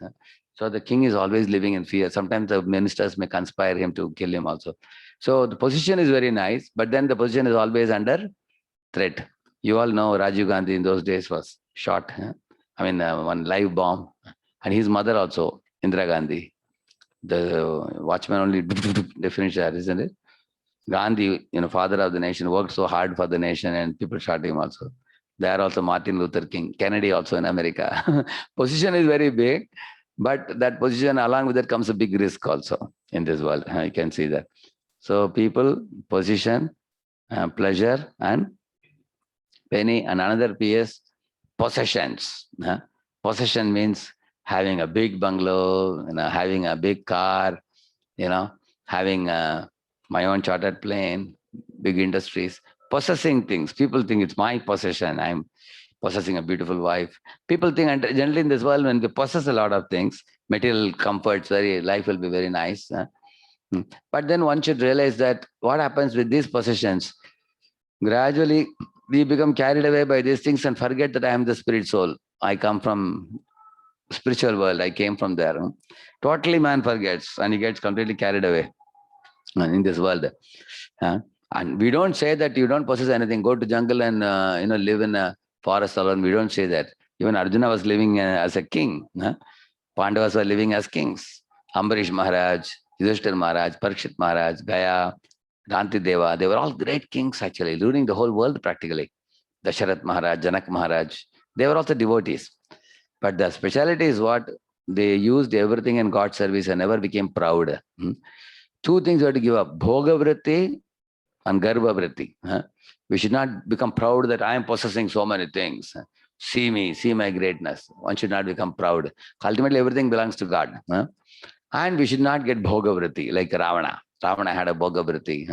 So the king is always living in fear. Sometimes the ministers may conspire him to kill him also. So the position is very nice, but then the position is always under threat. You all know Rajiv Gandhi in those days was shot. One live bomb. And his mother also, Indira Gandhi. The watchman only they finished that, isn't it? Gandhi, father of the nation, worked so hard for the nation and people shot him also. There also Martin Luther King, Kennedy also in America. Position is very big, but that position along with it comes a big risk also in this world. You can see that. So people, position, pleasure, and penny, and another P is possessions. Possession means having a big bungalow, having a big car, having my own chartered plane, big industries, possessing things. People think it's my possession. I'm possessing a beautiful wife. People think, and generally in this world, when we possess a lot of things, material comforts, life will be very nice. But then one should realize that what happens with these possessions, gradually we become carried away by these things and forget that I am the spirit soul. I come from spiritual world. I came from there. Totally man forgets and he gets completely carried away in this world. And we don't say that you don't possess anything. Go to jungle and live in a forest alone. We don't say that. Even Arjuna was living as a king. Pandavas were living as kings. Ambarish Maharaj, Yudhishthir Maharaj, Parikshit Maharaj, Gaya, Ranti Deva, they were all great kings actually, ruling the whole world practically. Dasharath Maharaj, Janak Maharaj, they were also devotees. But the speciality is what? They used everything in God's service and never became proud. Two things we have to give up, Bhoga Vritti and Garbha Vritti. We should not become proud that I am possessing so many things. See me, see my greatness. One should not become proud. Ultimately, everything belongs to God. And we should not get Bhoga Vritti like Ravana. Ravana had a Bhoga Vritti.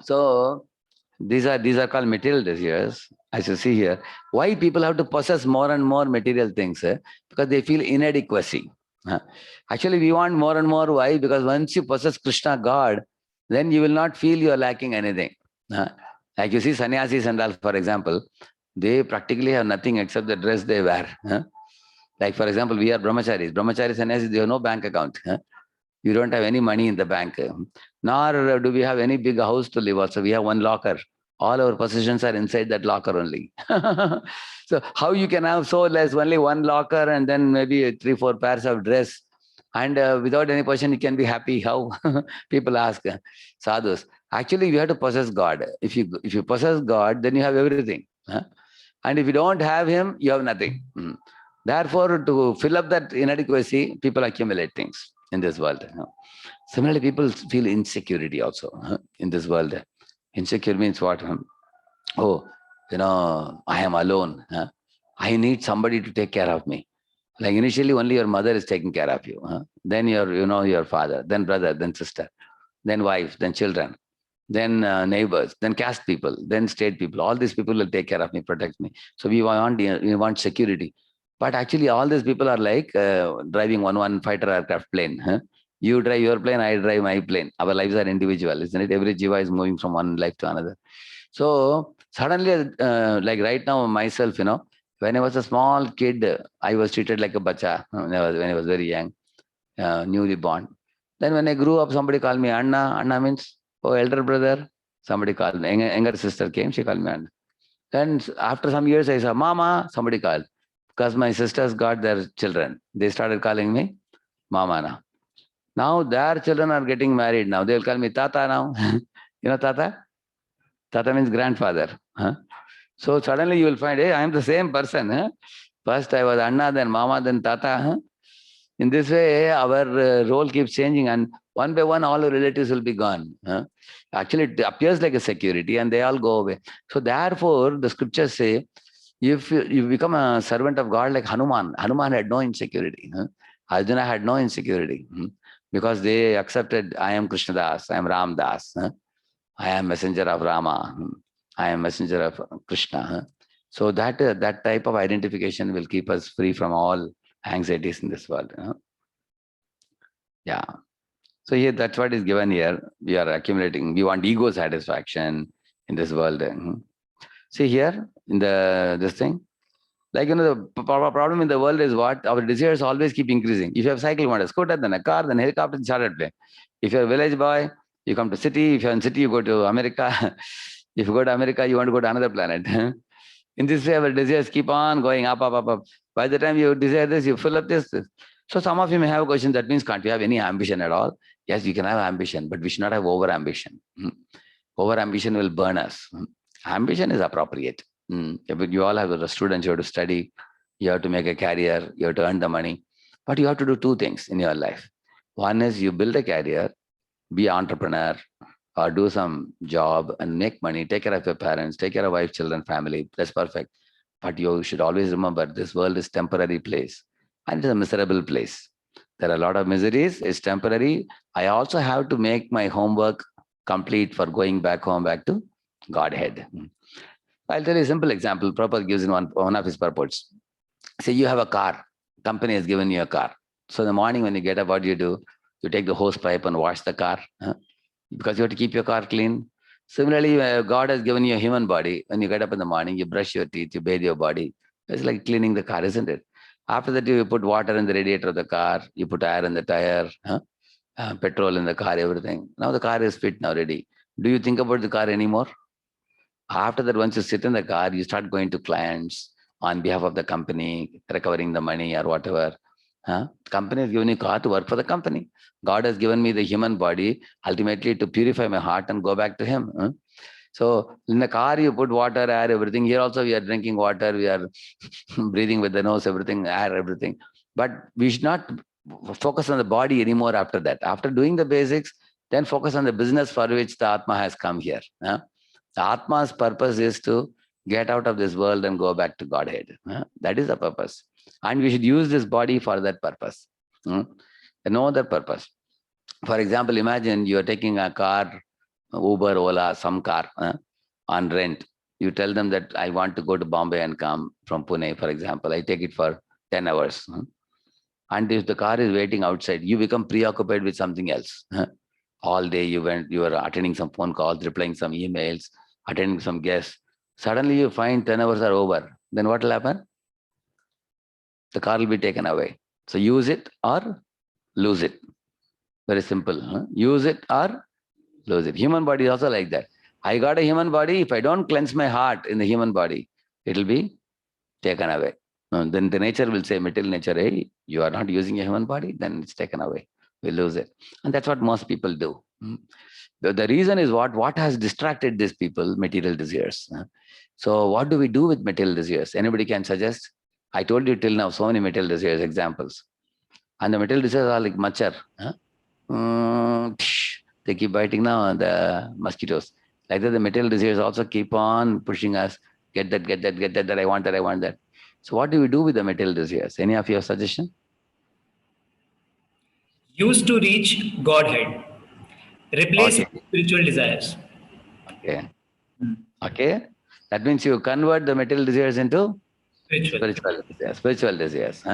So these are called material desires. As you see here, why people have to possess more and more material things? Because they feel inadequacy. Actually, we want more and more. Why? Because once you possess Krishna, God, then you will not feel you are lacking anything. Like you see sannyasis and all, for example, they practically have nothing except the dress they wear. Like for example, we are brahmacharis. Brahmachari sannyasis, they have no bank account. You don't have any money in the bank. Nor do we have any big house to live also. We have one locker. All our possessions are inside that locker only. So how you can have so less, only one locker and then maybe 3-4 pairs of dress and without any possession you can be happy? How? People ask sadhus. Actually, you have to possess God. If you possess God, then you have everything. And if you don't have him, you have nothing. Therefore, to fill up that inadequacy, people accumulate things in this world. Similarly, people feel insecurity also in this world. Insecure means what? Oh, I am alone. I need somebody to take care of me. Like initially, only your mother is taking care of you. Then your father, then brother, then sister, then wife, then children, then neighbors, then caste people, then state people. All these people will take care of me, protect me. So we want security. But actually, all these people are like driving one fighter aircraft plane. You drive your plane, I drive my plane. Our lives are individual, isn't it? Every jiva is moving from one life to another. So suddenly, like right now, myself, when I was a small kid, I was treated like a bacha when I was very young, newly born. Then when I grew up, somebody called me Anna. Anna means, oh, elder brother. Somebody called me. Younger sister came, she called me Anna. Then after some years, I saw Mama, somebody called. Because my sisters got their children. They started calling me Mama now. Their children are getting married now. They will call me Tata now. Tata? Tata means grandfather. So suddenly you will find, hey, I am the same person. First I was Anna, then Mama, then Tata. In this way, our role keeps changing and one by one, all the relatives will be gone. Actually, it appears like a security and they all go away. So therefore, the scriptures say, if you become a servant of God like Hanuman, Hanuman had no insecurity. Arjuna had no insecurity because they accepted, I am Krishnadas, I am Ramdas, I am messenger of Rama, I am messenger of Krishna. So that type of identification will keep us free from all anxieties in this world. Yeah. So here, that's what is given here. We are accumulating. We want ego satisfaction in this world. See here in this thing, like the problem in the world is what? Our desires always keep increasing. If you have cycle, you want a scooter, then a car, then a helicopter, chartered plane. If you're a village boy, you come to city. If you're in city, you go to America. If you go to America, you want to go to another planet. In this way, our desires keep on going up. By the time you desire this, you fill up this. So some of you may have a question, that means can't we have any ambition at all? Yes, you can have ambition, but we should not have over ambition. Over ambition will burn us. Ambition is appropriate. But you all have the students, you have to study, you have to make a career, you have to earn the money. But you have to do two things in your life. One is you build a career, be an entrepreneur, or do some job and make money, take care of your parents, take care of wife, children, family. That's perfect. But you should always remember this world is temporary place and it's a miserable place. There are a lot of miseries, it's temporary. I also have to make my homework complete for going back home, back to Godhead. I'll tell you a simple example. Prabhupada gives in one of his purports. Say you have a car, company has given you a car. So in the morning when you get up, what do? You take the hose pipe and wash the car because you have to keep your car clean. Similarly, God has given you a human body. When you get up in the morning, you brush your teeth, you bathe your body. It's like cleaning the car, isn't it? After that, you put water in the radiator of the car, you put air in the tire, petrol in the car, everything. Now the car is fit, now ready. Do you think about the car anymore? After that, once you sit in the car, you start going to clients on behalf of the company, recovering the money or whatever. Company has given you a car to work for the company. God has given me the human body ultimately to purify my heart and go back to Him. So in the car, you put water, air, everything. Here also, we are drinking water, we are breathing with the nose, everything, air, everything. But we should not focus on the body anymore after that. After doing the basics, then focus on the business for which the Atma has come here. The Atma's purpose is to get out of this world and go back to Godhead. That is the purpose. And we should use this body for that purpose. No other purpose. For example, imagine you are taking a car, Uber, Ola, some car on rent. You tell them that I want to go to Bombay and come from Pune, for example. I take it for 10 hours. And if the car is waiting outside, you become preoccupied with something else. All day you were attending some phone calls, replying some emails, attending some guests. Suddenly you find 10 hours are over. Then what will happen? The car will be taken away. So use it or lose it. Very simple. Use it or lose it. Human body is also like that. I got a human body. If I don't cleanse my heart in the human body, it will be taken away. Then the nature will say, material nature, hey, you are not using a human body, then it's taken away. We lose it. And that's what most people do. The reason is what has distracted these people? Material desires. So what do we do with material desires? Anybody can suggest? I told you till now so many material desires examples. And the material desires are like machar. They keep biting now the mosquitoes. Like that, the material desires also keep on pushing us. Get that, I want that. So what do we do with the material desires? Any of your suggestion? Use to reach Godhead. Replace spiritual desires. Okay. That means you convert the material desires into spiritual desires.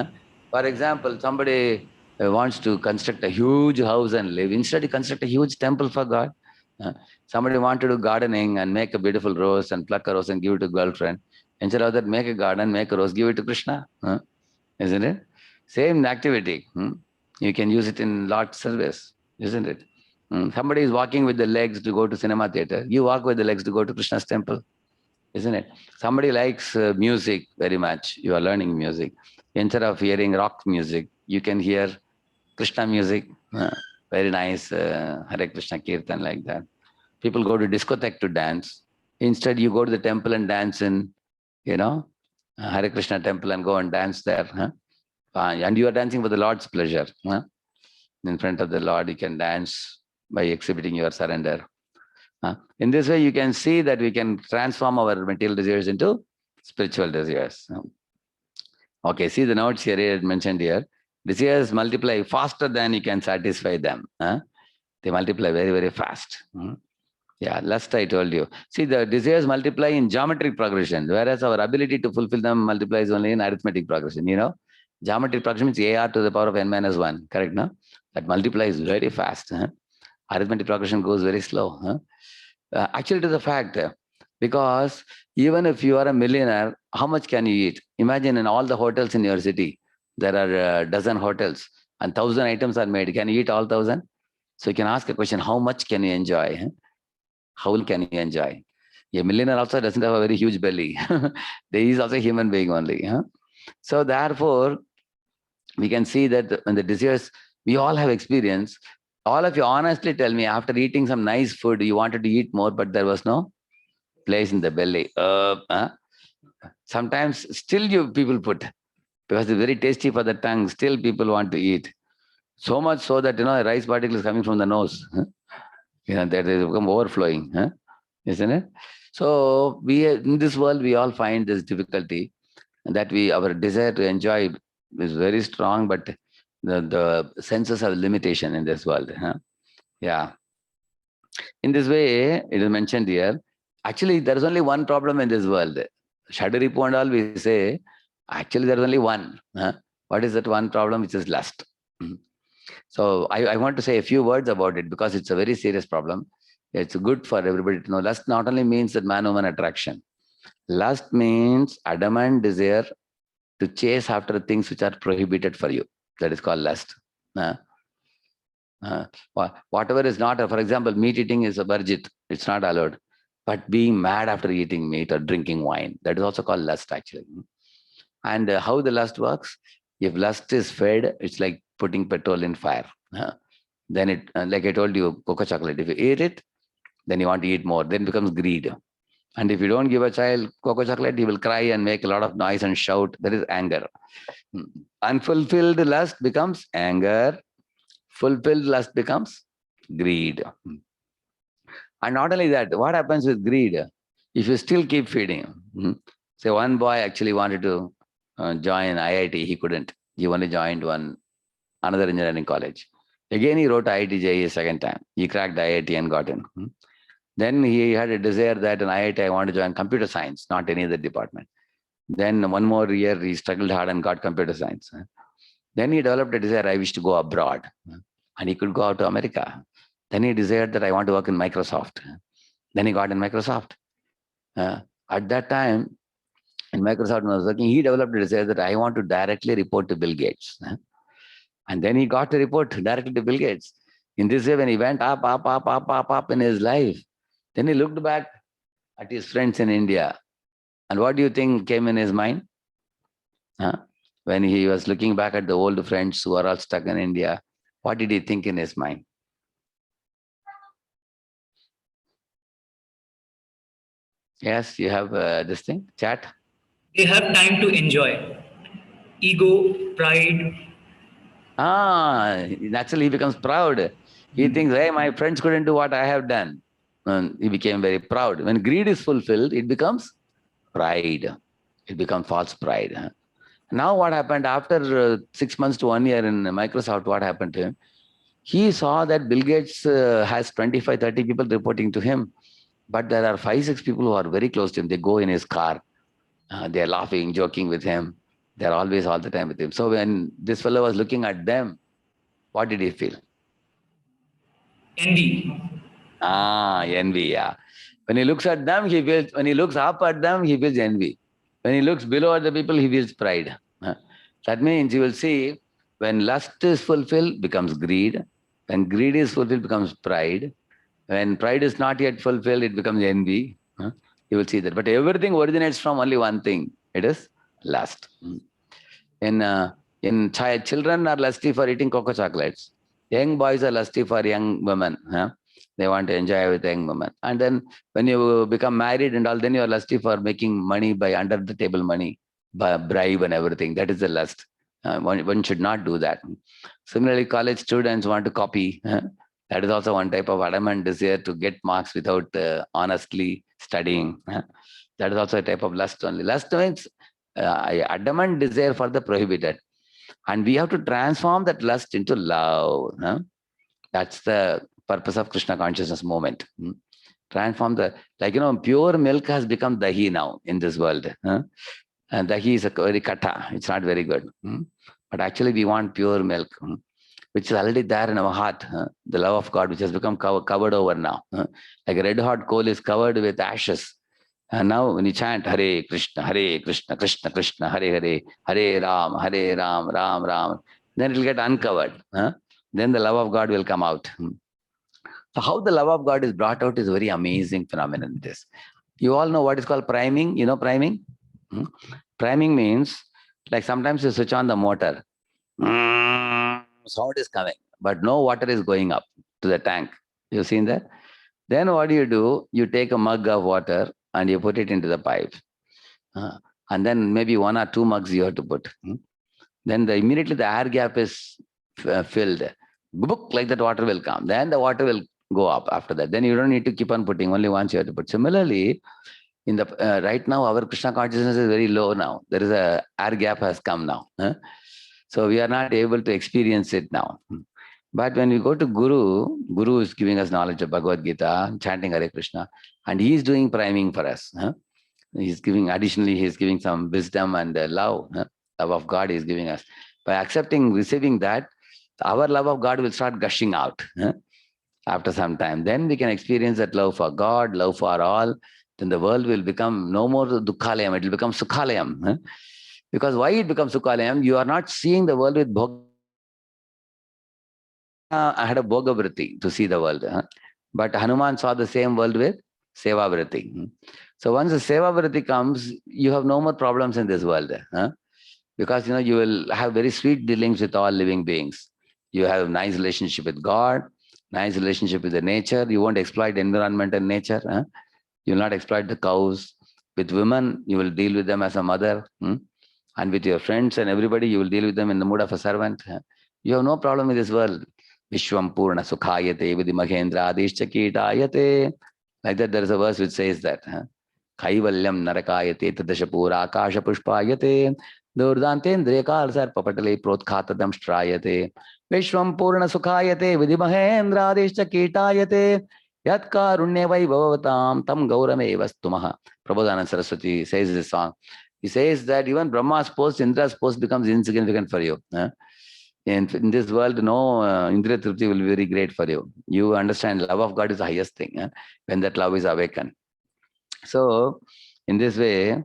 For example, somebody wants to construct a huge house and live. Instead, you construct a huge temple for God. Somebody want to do gardening and make a beautiful rose and pluck a rose and give it to girlfriend. Instead of that, make a garden, make a rose, give it to Krishna. Isn't it? Same activity. You can use it in Lord's service. Isn't it? Somebody is walking with the legs to go to cinema theater. You walk with the legs to go to Krishna's temple. Isn't it? Somebody likes music very much. You are learning music. Instead of hearing rock music, you can hear Krishna music. Very nice. Hare Krishna Kirtan like that. People go to discotheque to dance. Instead, you go to the temple and dance in, Hare Krishna temple and go and dance there. And you are dancing for the Lord's pleasure. In front of the Lord, you can dance by exhibiting your surrender. In this way, you can see that we can transform our material desires into spiritual desires. Okay, see the notes here mentioned here. Desires multiply faster than you can satisfy them. They multiply very, very fast. Yeah, lust I told you. See, the desires multiply in geometric progression, whereas our ability to fulfill them multiplies only in arithmetic progression. Geometric progression means AR to the power of n minus 1, correct? No? That multiplies very fast. Arithmetic progression goes very slow. Actually, it is a fact, because even if you are a millionaire, how much can you eat? Imagine in all the hotels in your city, there are a dozen hotels and 1,000 items are made. Can you eat all 1,000? So you can ask a question, how much can you enjoy? How can you enjoy? A millionaire also doesn't have a very huge belly. He is also a human being only. So therefore, we can see that when the desires, we all have experience. All of you honestly tell me, after eating some nice food, you wanted to eat more, but there was no place in the belly. Sometimes still people put, because it's very tasty for the tongue, still people want to eat. So much so that, rice particles coming from the nose. That has become overflowing, isn't it? So in this world, we all find this difficulty, that our desire to enjoy is very strong, but the senses have limitation in this world. Yeah. In this way, it is mentioned here, actually, there is only one problem in this world. Shadaripu and all, we say, actually, there is only one. What is that one problem? Which is lust. So I want to say a few words about it, because it's a very serious problem. It's good for everybody to know. Lust not only means that man-woman attraction. Lust means adamant desire to chase after things which are prohibited for you. That is called lust. Whatever is not, for example, meat eating is a varjit. It's not allowed. But being mad after eating meat or drinking wine, that is also called lust, actually. And how the lust works? If lust is fed, it's like putting petrol in fire. Then it, like I told you, cocoa chocolate, if you eat it, then you want to eat more. Then it becomes greed. And if you don't give a child cocoa chocolate, he will cry and make a lot of noise and shout. That is anger. Unfulfilled lust becomes anger. Fulfilled lust becomes greed. And not only that, what happens with greed? If you still keep feeding. Say one boy actually wanted to join IIT, he couldn't. He only joined another engineering college. Again, he wrote IIT JEE a second time. He cracked IIT and got in. Then he had a desire that in IIT, I want to join computer science, not any other department. Then one more year, he struggled hard and got computer science. Then he developed a desire, I wish to go abroad. And he could go out to America. Then he desired that I want to work in Microsoft. Then he got in Microsoft. At that time, in Microsoft, when I was working, he developed a desire that I want to directly report to Bill Gates. And then he got to report directly to Bill Gates. In this way, when he went up in his life, then he looked back at his friends in India. And what do you think came in his mind? When he was looking back at the old friends who are all stuck in India, what did he think in his mind? Yes, you have this thing, chat. They have time to enjoy. Ego, pride. Naturally, he becomes proud. He thinks, hey, my friends couldn't do what I have done. And he became very proud. When greed is fulfilled, it becomes pride. It becomes false pride. Now what happened after 6 months to 1 year in Microsoft, what happened to him? He saw that Bill Gates has 25, 30 people reporting to him. But there are 5, 6 people who are very close to him. They go in his car. They're laughing, joking with him. They're always all the time with him. So when this fellow was looking at them, what did he feel? Envy. Envy, yeah. When he looks at them, when he looks up at them, he feels envy. When he looks below at the people, he feels pride. That means you will see, when lust is fulfilled, becomes greed. When greed is fulfilled, becomes pride. When pride is not yet fulfilled, it becomes envy. You will see that. But everything originates from only one thing. It is lust. Children are lusty for eating cocoa chocolates. Young boys are lusty for young women. They want to enjoy with young women. And then when you become married and all, then you are lusty for making money by under the table money, by bribe and everything. That is the lust. One should not do that. Similarly, college students want to copy. That is also one type of adamant desire to get marks without honestly studying. That is also a type of lust only. Lust means adamant desire for the prohibited. And we have to transform that lust into love. That's the purpose of Krishna consciousness movement. Transform pure milk has become dahi now in this world. And dahi is a very kata. It's not very good. But actually we want pure milk, which is already there in our heart. The love of God, which has become covered over now. Like a red hot coal is covered with ashes. And now when you chant Hare Krishna, Krishna Krishna, Hare Hare, Hare Ram, Ram Ram, then it will get uncovered. Then the love of God will come out. So how the love of God is brought out is a very amazing phenomenon. This, you all know what is called priming. You know priming? Priming means, like sometimes you switch on the motor. Sound is coming, but no water is going up to the tank. You've seen that? Then what do? You take a mug of water and you put it into the pipe. And then maybe 1 or 2 mugs you have to put. Then immediately the air gap is filled. Like that water will come. Then the water will go up after that. Then you don't need to keep on putting, only once you have to put. Similarly, in the right now, our Krishna consciousness is very low now. There is a air gap has come now. So we are not able to experience it now. But when we go to Guru is giving us knowledge of Bhagavad Gita, chanting Hare Krishna, and he is doing priming for us. He's giving, additionally, he's giving some wisdom and love of God he is giving us. By accepting, receiving that, our love of God will start gushing out after some time. Then we can experience that love for God, love for all. Then the world will become no more dukkhalayam, it will become sukhalayam. Because why it becomes sukhalayam? You are not seeing the world with bhoga. I had a bhoga vritti to see the world. But Hanuman saw the same world with seva vritti. So once the seva vritti comes, you have no more problems in this world. Because you will have very sweet dealings with all living beings. You have a nice relationship with God, nice relationship with the nature. You won't exploit environment and nature. You will not exploit the cows. With women, you will deal with them as a mother. And with your friends and everybody, you will deal with them in the mood of a servant. You have no problem with this world. Vishwam Purna Sukhayate Vidimahendra Adishcha Kitayate. Like that, there is a verse which says that. Kaivalyam Narakayate Tadashapura Akasha Pushpayate Durdantendrekar Sarpapatale Protkhatadam Strayate Vishwam Purna Sukhayate Vidimahendra Adishcha Kitayate Yat Karunye Vaibhavatam Tam Gaurame Vastumaha. Prabodhananda Saraswati says this song. He says that even Brahma's post, Indra's post becomes insignificant for you. And in this world, no Indra Tripti will be very great for you. You understand love of God is the highest thing when that love is awakened. So, in this way,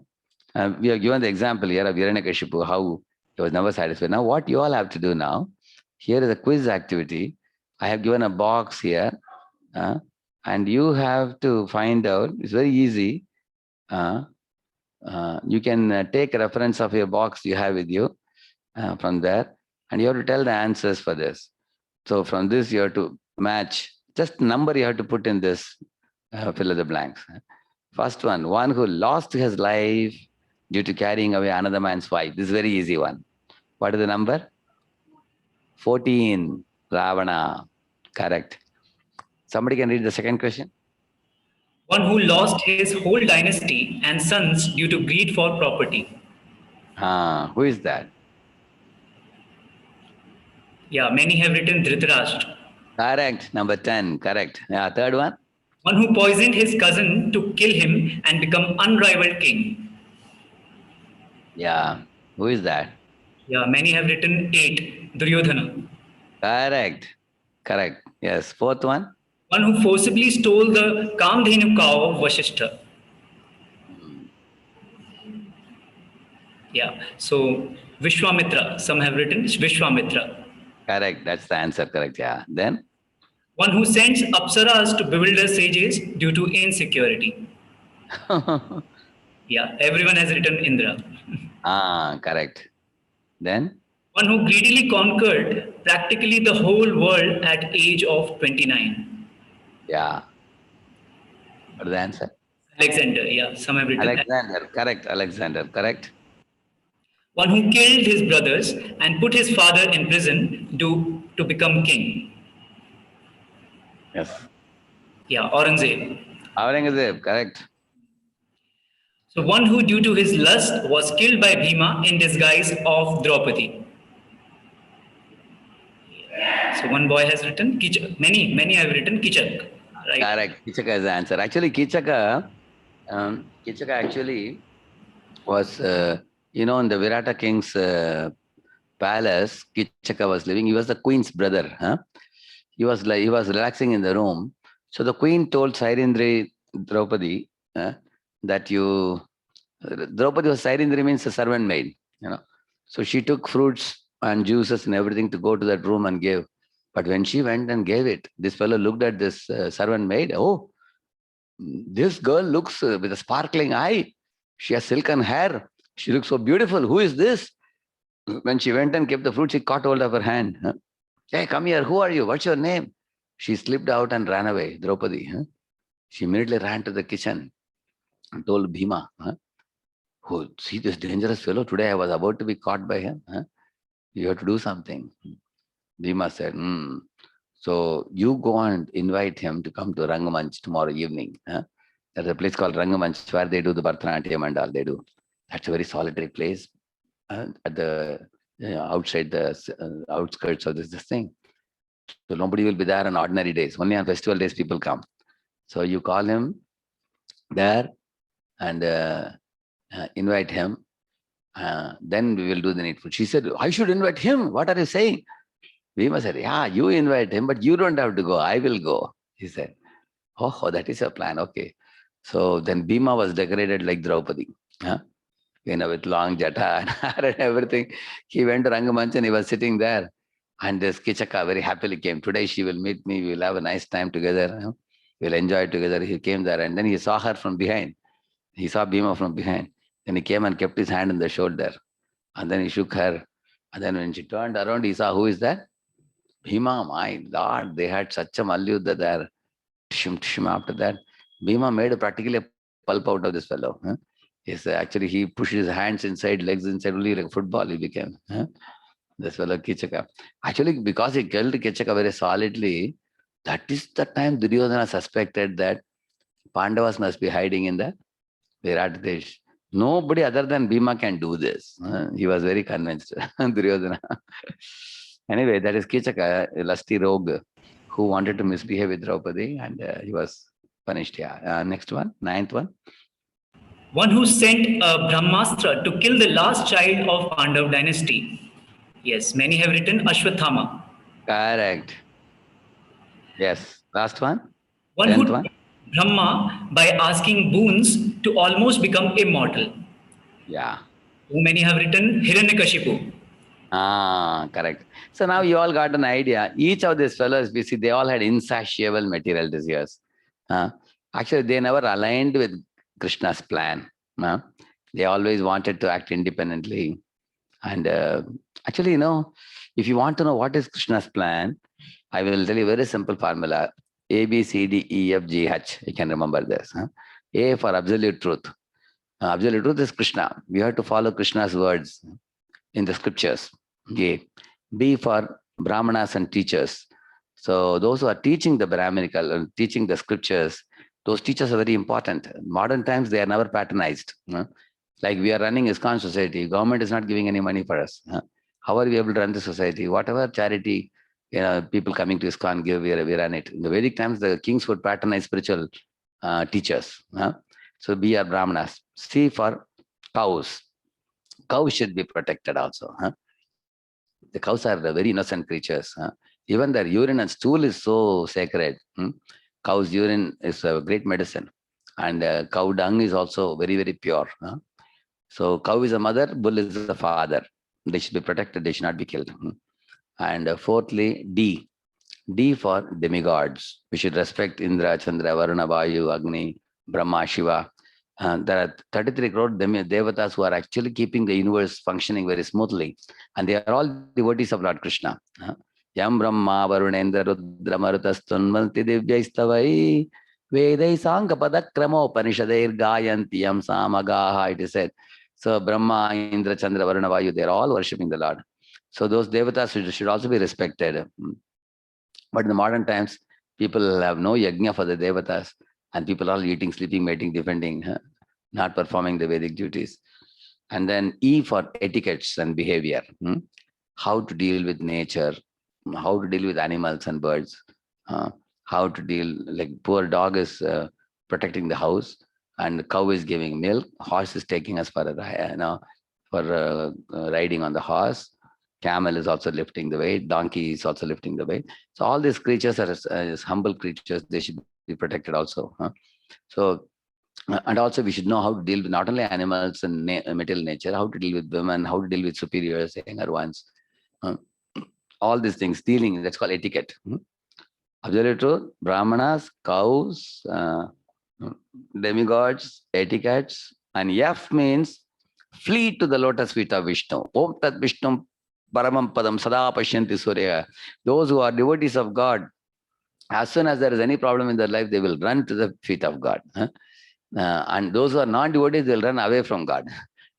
we have given the example here of Hiranyakashipu, how he was never satisfied. Now, what you all have to do now, here is a quiz activity. I have given a box here, and you have to find out, it's very easy. You can take a reference of your box you have with you from there, and you have to tell the answers for this. So from this, you have to match, just number you have to put in this, fill in the blanks. First one who lost his life due to carrying away another man's wife. This is a very easy one. What is the number? 14, Ravana. Correct. Somebody can read the second question. One who lost his whole dynasty and sons due to greed for property. Who is that? Yeah, many have written Dhritarashtra. Correct. Number 10. Correct. Yeah, third one. One who poisoned his cousin to kill him and become unrivaled king. Yeah. Who is that? Yeah, many have written 8. Duryodhana. Correct. Correct. Yes. Fourth one. One who forcibly stole the Kamdhenu cow of Vasishtha. Yeah. So Vishwamitra. Some have written Vishwamitra. Correct. That's the answer. Correct. Yeah. Then. One who sends apsaras to bewilder sages due to insecurity. Yeah. Everyone has written Indra. Correct. Then. One who greedily conquered practically the whole world at age of 29. Yeah. What is the answer? Alexander. Yeah. Some have written Alexander. Correct. Alexander. Correct. One who killed his brothers and put his father in prison to become king. Yes. Yeah, Aurangzeb. Aurangzeb. Correct. So one who due to his lust was killed by Bhima in disguise of Draupadi. So one boy has written Kichak. Many have written Kichak. Right? Correct. Kichaka is the answer. Actually, Kichaka actually was, in the Virata king's palace. Kichaka was living. He was the queen's brother. He was relaxing in the room. So the queen told Sairindri Draupadi that Draupadi was Sairindri means a servant maid. So she took fruits and juices and everything to go to that room and give. But when she went and gave it, this fellow looked at this servant maid. Oh, this girl looks with a sparkling eye. She has silken hair. She looks so beautiful. Who is this? When she went and kept the fruit, she caught hold of her hand. Hey, come here. Who are you? What's your name? She slipped out and ran away, Draupadi. She immediately ran to the kitchen. and told Bhima, "Oh, see this dangerous fellow, today I was about to be caught by him. You have to do something." Bhima said, "So you go and invite him to come to Rangamanch tomorrow evening. There's a place called Rangamanch where they do the Bharatanatyam and all they do. That's a very solitary place at the outside the outskirts of this thing. So nobody will be there on ordinary days. Only on festival days people come. So you call him there and invite him. Then we will do the needful." She said, "I should invite him. What are you saying?" Bhima said, "Yeah, you invite him, but you don't have to go. I will go." He said, "Oh, that is your plan. Okay." So then Bhima was decorated like Draupadi, with long jata and hair and everything. He went to Rangamanch and he was sitting there. And this Kichaka very happily came. "Today she will meet me. We will have a nice time together. We'll enjoy it together." He came there and then he saw her from behind. He saw Bhima from behind. Then he came and kept his hand on the shoulder. And then he shook her. And then when she turned around, he saw, who is that? Bhima, my Lord, they had such a Malyuddha there. After that, Bhima made practically a pulp out of this fellow. Yes, actually, he pushed his hands inside, legs inside, only like football he became. This fellow Kichaka. Actually, because he killed Kichaka very solidly, that is the time Duryodhana suspected that Pandavas must be hiding in the Virat Desh. Nobody other than Bhima can do this. He was very convinced, Duryodhana. Anyway, that is Kichaka, a lusty rogue who wanted to misbehave with Draupadi and he was punished. Yeah. Next one, ninth one. One who sent a Brahmastra to kill the last child of Pandav dynasty. Yes, many have written Ashwathama. Correct. Yes. Last one. One who took Brahma by asking boons to almost become immortal. Yeah. Who many have written Hiranyakashipu. Correct. So now you all got an idea. Each of these fellows, we see, they all had insatiable material desires. Actually, they never aligned with Krishna's plan. They always wanted to act independently. And actually, if you want to know what is Krishna's plan, I will tell you a very simple formula. A, B, C, D, E, F, G, H. You can remember this. A for absolute truth. Absolute truth is Krishna. We have to follow Krishna's words in the scriptures. A. B for Brahmanas and teachers. So those who are teaching the Brahminical, teaching the scriptures, those teachers are very important. Modern times, they are never patronized. Like we are running ISKCON society. Government is not giving any money for us. How are we able to run the society? Whatever charity people coming to ISKCON give, we run it. In the Vedic times, the kings would patronize spiritual teachers. So B are Brahmanas. C for cows. Cows should be protected also. The cows are the very innocent creatures. Even their urine and stool is so sacred. Cow's urine is a great medicine. And cow dung is also very, very pure. So cow is a mother, bull is a father. They should be protected. They should not be killed. And fourthly, D. D for demigods. We should respect Indra, Chandra, Varuna, Vayu, Agni, Brahma, Shiva. There are 33 crore devatas who are actually keeping the universe functioning very smoothly. And they are all devotees of Lord Krishna. Yam Brahma, Varunendra, Rudra, Marutastunvanti, Divyaistavai, Vedai Sanga Padakramo, Panishadeir, Gayanti, Yam Samagaha, it is said. So Brahma, Indra, Chandra, Varuna, Vayu, they are all worshipping the Lord. So those devatas should also be respected. But in the modern times, people have no yajna for the devatas. And people are eating, sleeping, mating, defending, not performing the Vedic duties. And then E for etiquettes and behavior. How to deal with nature, how to deal with animals and birds, how to deal, like poor dog is protecting the house, and the cow is giving milk, horse is taking us for riding on the horse, camel is also lifting the weight, donkey is also lifting the weight. So all these creatures are humble creatures, they should be protected also. So, and also we should know how to deal with not only animals and material nature, how to deal with women, how to deal with superiors, younger ones. All these things, dealing, that's called etiquette. Absolute truth, Brahmanas, cows, demigods, etiquettes, and F means flee to the lotus feet of Vishnu. Om Tat Vishnu Paramam Padam Sada Pashyanti Surya. Those who are devotees of God, as soon as there is any problem in their life, they will run to the feet of God. And those who are not devotees, they'll run away from God.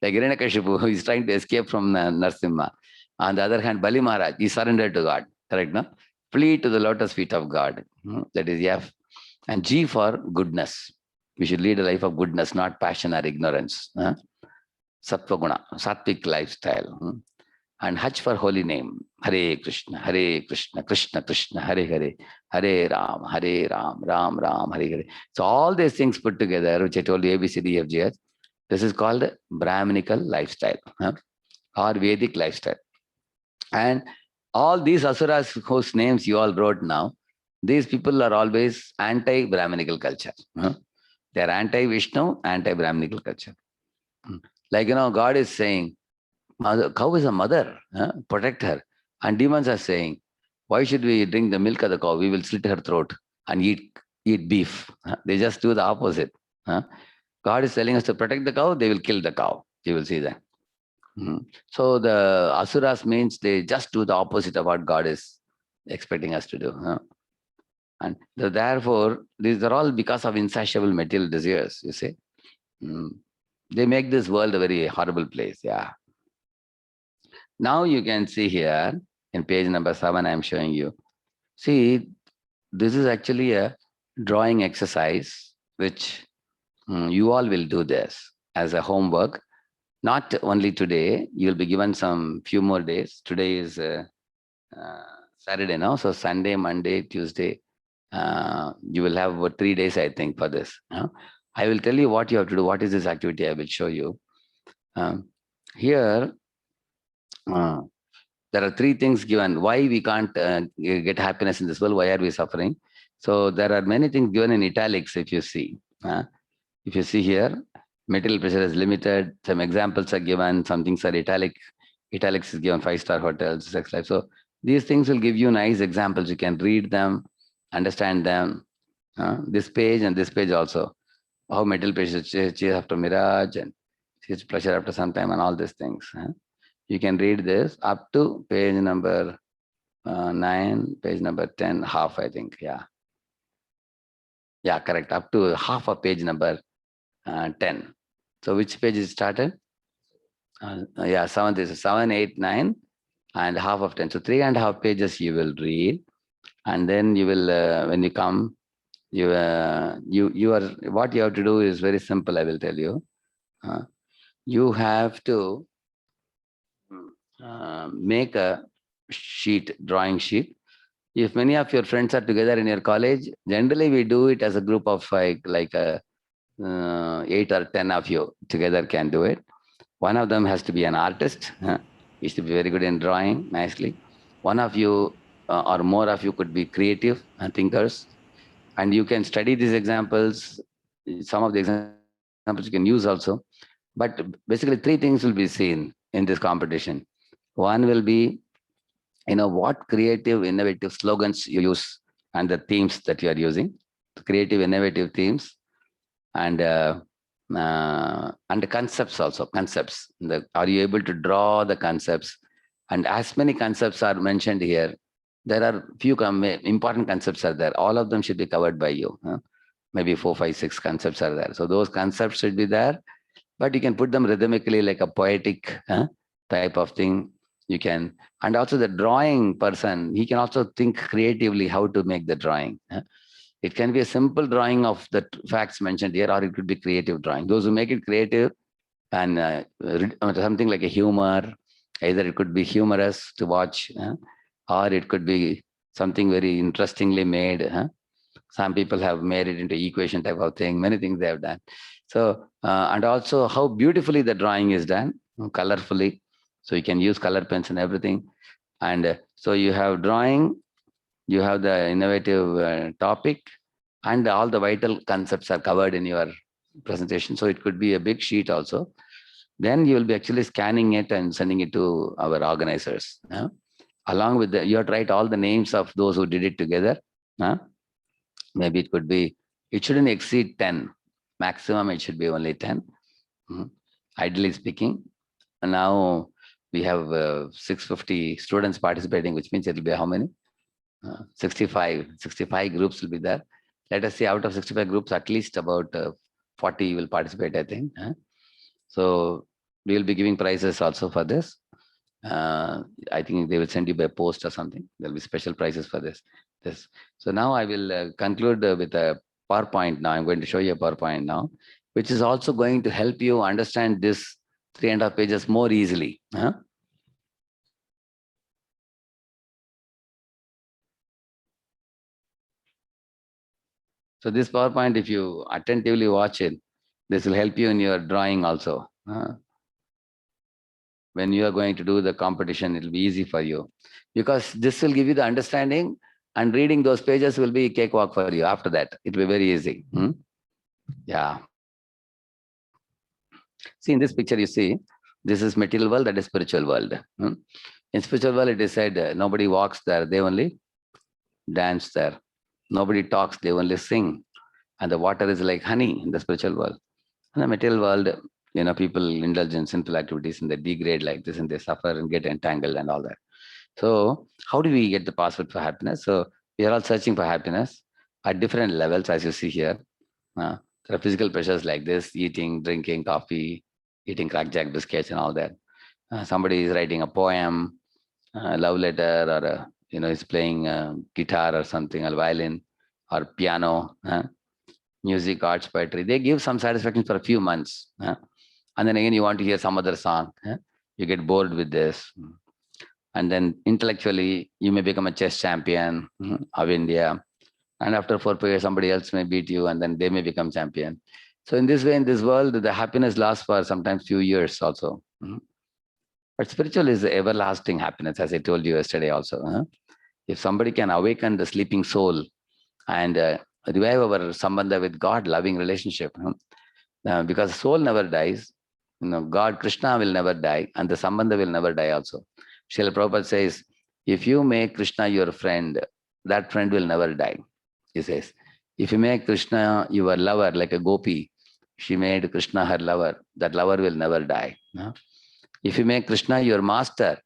Like Hiranyakashipu, who is trying to escape from Narsimha. On the other hand, Bali Maharaj, he surrendered to God. Correct, no? Flee to the lotus feet of God. That is F. And G for goodness. We should lead a life of goodness, not passion or ignorance. Sattva guna, sattvic lifestyle. And H for holy name. Hare Krishna, Krishna Krishna, Hare Hare, Hare Ram, Ram Ram, Hare Hare. So all these things put together, which I told you, A, B, C, D, F, G, H, this is called Brahminical lifestyle or Vedic lifestyle. And all these asuras whose names you all wrote now, these people are always anti-Brahminical culture. They are anti-Vishnu, anti-Brahminical culture. Like, God is saying, cow is a mother, protect her. And demons are saying, why should we drink the milk of the cow? We will slit her throat and eat beef. They just do the opposite. God is telling us to protect the cow, they will kill the cow. You will see that. So the asuras means they just do the opposite of what God is expecting us to do. And therefore, these are all because of insatiable material desires, you see. They make this world a very horrible place. Yeah. Now you can see here in page number 7, I'm showing you. See, this is actually a drawing exercise, which you all will do this as a homework. Not only today, you'll be given some few more days. Today is Saturday now, so Sunday, Monday, Tuesday, you will have about 3 days, I think, for this. I will tell you what you have to do. What is this activity? I will show you. Here, there are 3 things given. Why we can't get happiness in this world? Why are we suffering? So there are many things given in italics, if you see. If you see here, material pressure is limited. Some examples are given. Some things are italic. Italics is given 5-star hotels, sex life. So these things will give you nice examples. You can read them, understand them. This page and this page also. How material pressure changes after mirage and pleasure after some time and all these things. You can read this up to page number 9, page number 10, half, I think. Yeah. Yeah, correct. Up to half of page number 10. So which page is started? Yeah, 7, this is 7, 8, 9, and half of 10. So 3.5 pages you will read. And then you will, when you come, you are, what you have to do is very simple, I will tell you. You have to make a sheet, drawing sheet. If many of your friends are together in your college, generally we do it as a group of 8 or 10 of you together can do it. One of them has to be an artist. He should be very good in drawing nicely. One of you or more of you could be creative thinkers. And you can study these examples. Some of the examples you can use also. But basically 3 things will be seen in this competition. One will be, what creative, innovative slogans you use and the themes that you are using. Creative, innovative themes. And the concepts also, concepts. Are you able to draw the concepts? And as many concepts are mentioned here, there are few important concepts are there. All of them should be covered by you. Maybe 4, 5, 6 concepts are there. So those concepts should be there, but you can put them rhythmically like a poetic type of thing. You can, and also the drawing person, he can also think creatively how to make the drawing. It can be a simple drawing of the facts mentioned here, or it could be creative drawing. Those who make it creative and something like a humor, either it could be humorous to watch, or it could be something very interestingly made. Some people have made it into equation type of thing. Many things they have done. So, and also how beautifully the drawing is done, colorfully. So you can use color pens and everything. And so you have drawing, you have the innovative topic, and all the vital concepts are covered in your presentation. So it could be a big sheet also. Then you will be actually scanning it and sending it to our organizers. Along with you have to write all the names of those who did it together. Maybe it could be, it shouldn't exceed 10. Maximum it should be only 10. Ideally speaking. And now we have 650 students participating, which means it will be how many? 65 groups will be there. Let us say out of 65 groups, at least about 40 will participate, I think. So we will be giving prizes also for this. I think they will send you by post or something. There'll be special prizes for this. So now I will conclude with a PowerPoint. Now I'm going to show you a PowerPoint now, which is also going to help you understand this 3.5 pages more easily. So this PowerPoint, if you attentively watch it, this will help you in your drawing also. When you are going to do the competition, it will be easy for you, because this will give you the understanding, and reading those pages will be a cakewalk for you. After that, it will be very easy. Yeah. See, in this picture, you see, this is material world, that is spiritual world. In spiritual world, it is said, nobody walks there, they only dance there. Nobody talks, they only sing. And the water is like honey in the spiritual world. In the material world, people indulge in sinful activities and they degrade like this and they suffer and get entangled and all that. So how do we get the password for happiness? So we are all searching for happiness at different levels, as you see here. There are physical pleasures like this: eating, drinking coffee, eating crackjack biscuits and all that. Somebody is writing a poem, a love letter, or is playing guitar or something, or violin or piano. Music, arts, poetry, they give some satisfaction for a few months. And then again, you want to hear some other song. You get bored with this. And then intellectually, you may become a chess champion of India. And after 4 years, somebody else may beat you and then they may become champion. So in this way, in this world, the happiness lasts for sometimes few years also. But spiritual is everlasting happiness, as I told you yesterday also. If somebody can awaken the sleeping soul and revive our sambandha with God, loving relationship, because soul never dies. God, Krishna will never die, and the sambandha will never die also. Srila Prabhupada says, if you make Krishna your friend, that friend will never die. He says, if you make Krishna your lover, like a gopi, she made Krishna her lover, that lover will never die. If you make Krishna your master,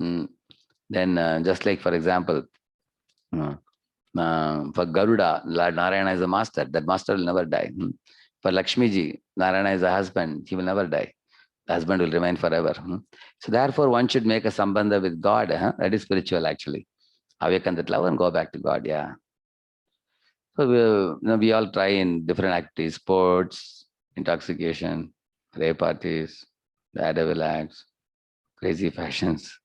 then just like, for example, for Garuda, Lord Narayana is a master, that master will never die. For Lakshmi ji, Narayana is a husband, he will never die. The husband will remain forever. So therefore, one should make a sambandha with God. That is spiritual actually. Awaken that love and go back to God. Yeah. So we all try in different activities: sports, intoxication, rape parties, daredevil acts, crazy fashions,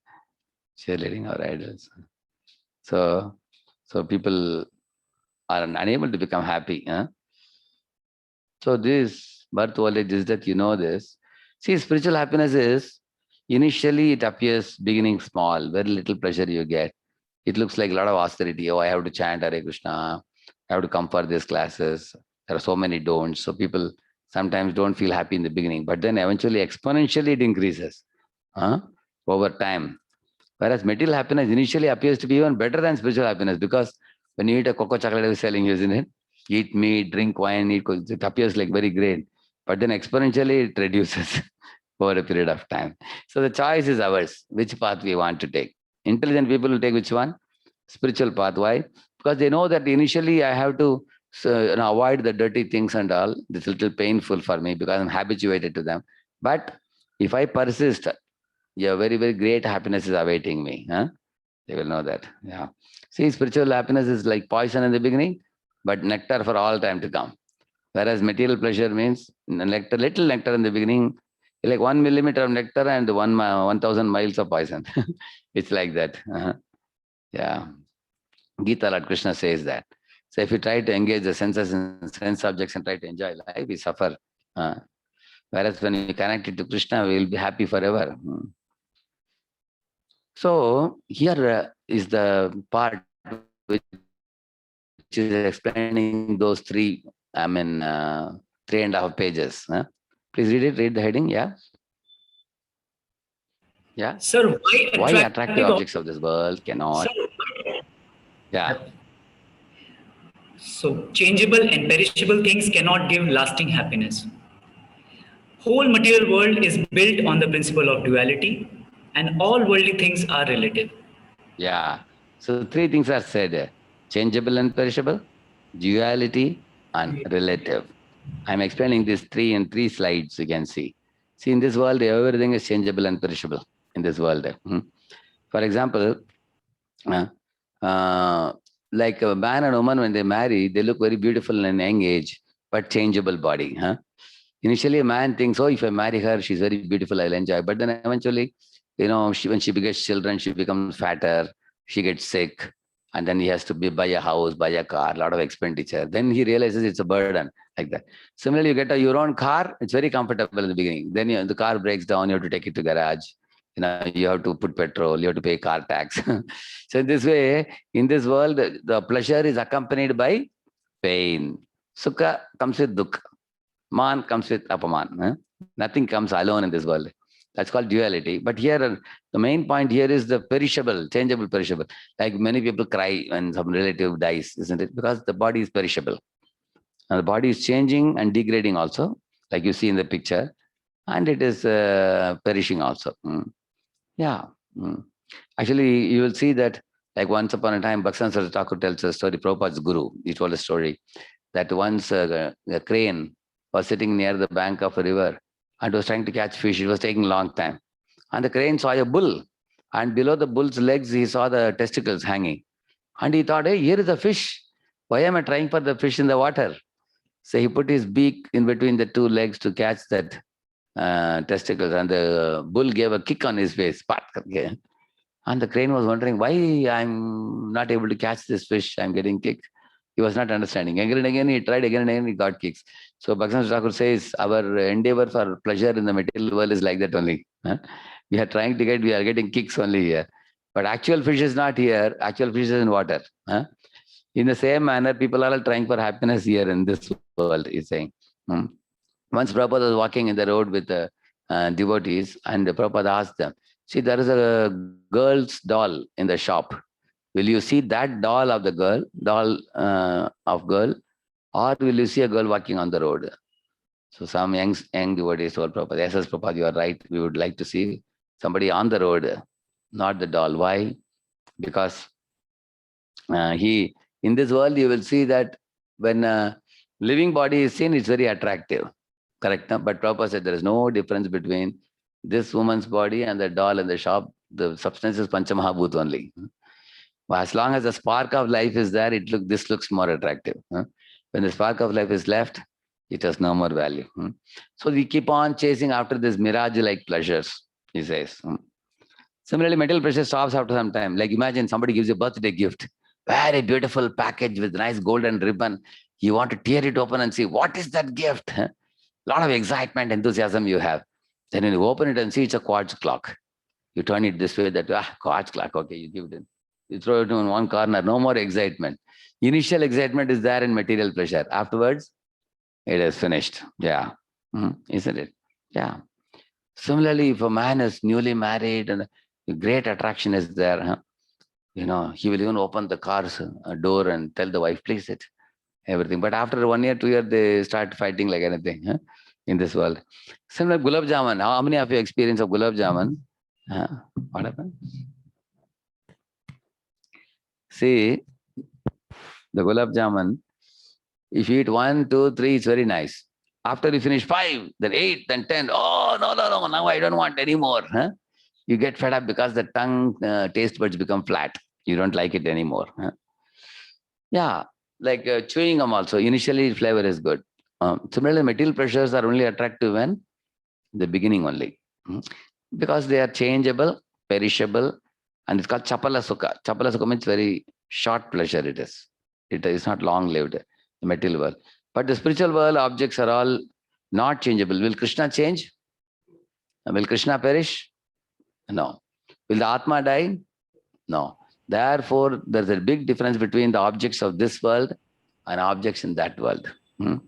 cheerleading our idols. So people are unable to become happy. So this birth, old age, is that this. See, spiritual happiness is, initially it appears beginning small, very little pleasure you get. It looks like a lot of austerity. Oh, I have to chant Hare Krishna. I have to come for these classes. There are so many don'ts. So people sometimes don't feel happy in the beginning, but then eventually exponentially it increases over time. Whereas material happiness initially appears to be even better than spiritual happiness, because when you eat a cocoa chocolate is selling, isn't it? Eat meat, drink wine, it appears like very great. But then exponentially it reduces over a period of time. So the choice is ours, which path we want to take. Intelligent people will take which one? Spiritual path. Why? Because they know that initially I have to avoid the dirty things and all. This is a little painful for me because I'm habituated to them. But if I persist, yeah, very, very great happiness is awaiting me. They will know that. Yeah. See, spiritual happiness is like poison in the beginning, but nectar for all time to come. Whereas material pleasure means nectar, little nectar in the beginning, like 1 millimeter of nectar and 1,000 miles of poison. It's like that. Yeah. Gita, Lord Krishna says that. So if you try to engage the senses and sense objects and try to enjoy life, we suffer. Whereas when we connect it to Krishna, we will be happy forever. So here is the part which is explaining those 3.5 pages. Please read it, read the heading, yeah? Yeah? Sir, why attractive objects of this world cannot... Sir, yeah. So changeable and perishable things cannot give lasting happiness. Whole material world is built on the principle of duality, and all worldly things are relative. Yeah. So 3 things are said: changeable and perishable, duality, and relative. I'm explaining this in three slides, you can see. See, in this world, everything is changeable and perishable in this world. For example, uh, uh, like a man and woman, when they marry, they look very beautiful in a young age, but changeable body. Initially, a man thinks, oh, if I marry her, she's very beautiful, I'll enjoy. But then eventually, when she begets children, she becomes fatter, she gets sick, and then he has to buy a house, buy a car, a lot of expenditure. Then he realizes it's a burden, like that. Similarly, you get your own car, it's very comfortable in the beginning. Then the car breaks down, you have to take it to garage. You have to put petrol, you have to pay car tax. So in this way, in this world, the pleasure is accompanied by pain. Sukha comes with dukkha. Man comes with apaman. Nothing comes alone in this world. That's called duality. But here, the main point here is the perishable, changeable, perishable. Like many people cry when some relative dies, isn't it? Because the body is perishable. And the body is changing and degrading also, like you see in the picture. And it is perishing also. Yeah. Actually, you will see that, like once upon a time, Bhaktivinoda Thakur tells a story, Prabhupada's guru. He told a story that once a crane was sitting near the bank of a river and was trying to catch fish. It was taking a long time. And the crane saw a bull. And below the bull's legs, he saw the testicles hanging. And he thought, hey, here is a fish. Why am I trying for the fish in the water? So he put his beak in between the two legs to catch that testicles. And the bull gave a kick on his face. Okay. And the crane was wondering why I'm not able to catch this fish. I'm getting kicked. He was not understanding. Again and again, he tried again and again, he got kicks. So Bhaktivinoda Thakur says, our endeavor for pleasure in the material world is like that only. We are trying to we are getting kicks only here. But actual fish is not here. Actual fish is in water. In the same manner, people are all trying for happiness here in this world, he's saying. Once Prabhupada was walking in the road with the devotees, and Prabhupada asked them, see, there is a girl's doll in the shop. Will you see that doll of girl, or will you see a girl walking on the road? So some young devotees told Prabhupada, yes, Prabhupada, you are right. We would like to see somebody on the road, not the doll. Why? Because in this world, you will see that when a living body is seen, it's very attractive. Correct? No? But Prabhupada said there is no difference between this woman's body and the doll in the shop. The substance is Panchamahabhut only. As long as the spark of life is there, this looks more attractive. When the spark of life is left, it has no more value. So we keep on chasing after these mirage-like pleasures, he says. Similarly, material pleasure stops after some time. Like imagine somebody gives you a birthday gift, very beautiful package with nice golden ribbon. You want to tear it open and see what is that gift. A lot of excitement, enthusiasm you have. Then when you open it and see it's a quartz clock. You turn it this way, that quartz clock, okay, you give it in. You throw it in one corner, no more excitement. Initial excitement is there in material pleasure. Afterwards, it is finished. Yeah. Isn't it? Yeah. Similarly, if a man is newly married and great attraction is there, he will even open the car's door and tell the wife, please sit, everything. But after 1 year, 2 years, they start fighting like anything in this world. Similar gulab jamun. How many of you experience of gulab jamun? What happened? See, the gulab jamun, if you eat 1, 2, 3, it's very nice. After you finish 5, then 8, then 10, oh, no, now I don't want any more. You get fed up because the tongue taste buds become flat. You don't like it anymore. Yeah, like chewing gum also. Initially, flavor is good. Similarly, material pleasures are only attractive when the beginning only. Because they are changeable, perishable, and it's called chapala sukha. Chapala sukha means very short pleasure it is. It is not long-lived, the material world. But the spiritual world objects are all not changeable. Will Krishna change? Will Krishna perish? No. Will the Atma die? No. Therefore, there's a big difference between the objects of this world and objects in that world. The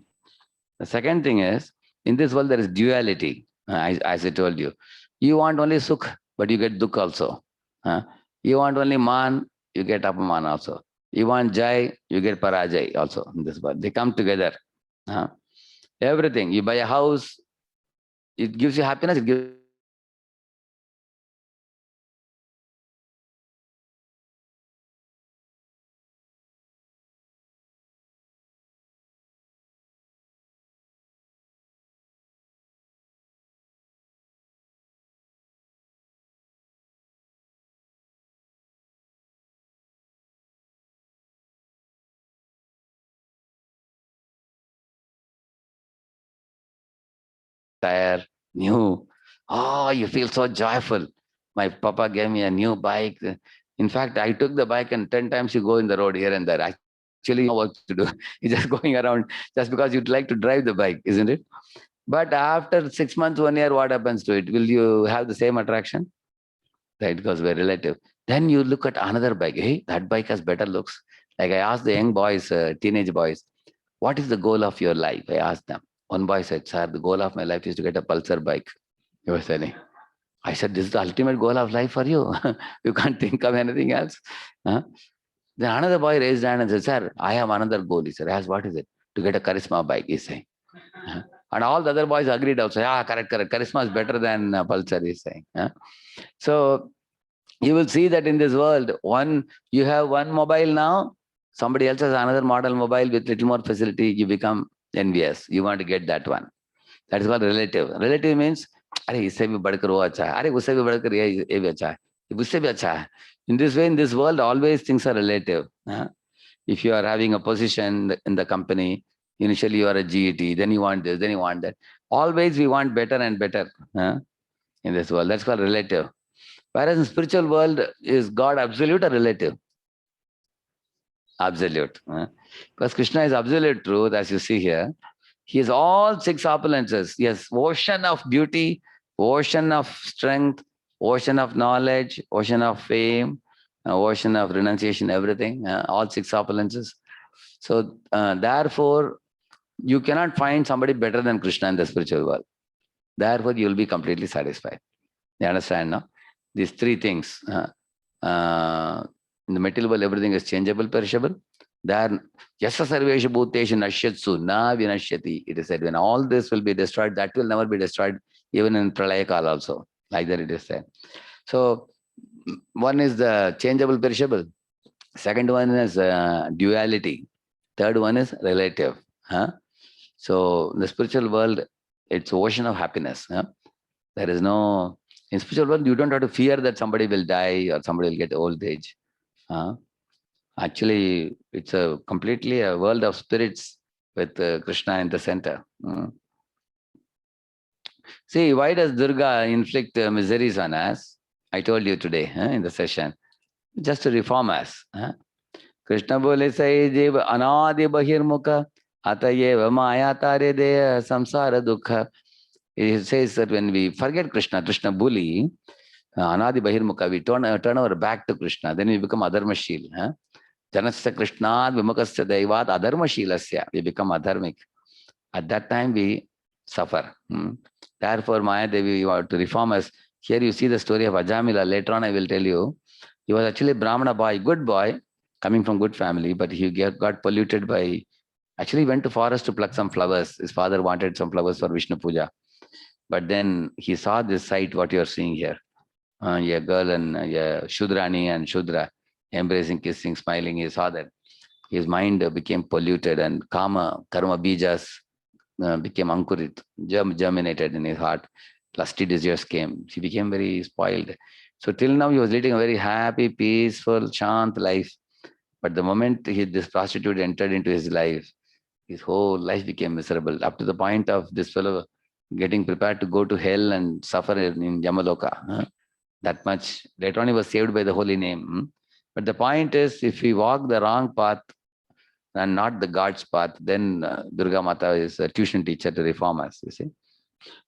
second thing is, in this world, there is duality, as I told you. You want only sukh, but you get dukh also. You want only man, you get apaman also. You want jai, you get parajai also in this world. They come together. Everything. You buy a house, it gives you happiness, it gives tire, new. Oh, you feel so joyful. My papa gave me a new bike. In fact, I took the bike and 10 times you go in the road here and there. Actually, you know what to do. You're just going around just because you'd like to drive the bike, isn't it? But after 6 months, 1 year, what happens to it? Will you have the same attraction? Right, because we're relative. Then you look at another bike. Hey, that bike has better looks. Like I asked the young boys, teenage boys, what is the goal of your life? I asked them. One boy said, sir, the goal of my life is to get a Pulsar bike. He was saying. I said, this is the ultimate goal of life for you. You can't think of anything else. Huh? Then another boy raised hand and said, sir, I have another goal. He said, yes, what is it? To get a Charisma bike, he's saying. And all the other boys agreed also. Yeah, correct. Charisma is better than Pulsar, he's saying. So you will see that in this world, you have one mobile now, somebody else has another model mobile with little more facility, you become envious. You want to get that one. That is called relative. Relative means, अरे इससे भी बढ़कर वो अच्छा है, अरे उससे भी बढ़कर ये भी अच्छा है, उससे भी अच्छा है. In this way, in this world, always things are relative. If you are having a position in the company, initially you are a GET, then you want this, then you want that. Always we want better and better in this world. That's called relative. Whereas in spiritual world, is God absolute or relative? Absolute. Because Krishna is absolute truth, as you see here. He has all 6 opulences. He has ocean of beauty, ocean of strength, ocean of knowledge, ocean of fame, ocean of renunciation, everything, all 6 opulences. So therefore, you cannot find somebody better than Krishna in the spiritual world. Therefore, you will be completely satisfied. You understand, no? These 3 things. In the material world, everything is changeable, perishable. There, yasa sarveshu bhuteshu nashyatsu na vinashyati. It is said, when all this will be destroyed, that will never be destroyed, even in Pralaya Kala also. Like that it is said. So, one is the changeable, perishable. Second one is duality. Third one is relative. So, in the spiritual world, it's ocean of happiness. There is no, in spiritual world, you don't have to fear that somebody will die or somebody will get old age. Actually, it's completely a world of spirits with Krishna in the center. See, why does Durga inflict miseries on us? I told you today in the session. Just to reform us. Krishna bole sai jev anadi bahirmukha atayeva maya tare deya samsara dukha. It says that when we forget Krishna, Krishna bully, anadi bahirmukha, we turn our back to Krishna, then we become adharmashil. Janasya Krishnad Vimukasya Daivat Adharmashilasya. We become adharmic. At that time, we suffer. Therefore, Maya Devi, you have to reform us. Here you see the story of Ajamila. Later on, I will tell you. He was actually a Brahmana boy, good boy, coming from good family, but he got polluted by, actually went to forest to pluck some flowers. His father wanted some flowers for Vishnu Puja. But then he saw this sight, what you are seeing here. A girl and Shudrani and Shudra embracing, kissing, smiling. He saw that his mind became polluted and karma bijas became ankurit, germinated in his heart. Lusty desires came. He became very spoiled. So till now he was leading a very happy, peaceful, shant life. But the moment this prostitute entered into his life, his whole life became miserable, up to the point of this fellow getting prepared to go to hell and suffer in Yamaloka. That much. Later on he was saved by the holy name. But the point is, if we walk the wrong path and not the God's path, then Durga Mata is a tuition teacher to reform us, you see.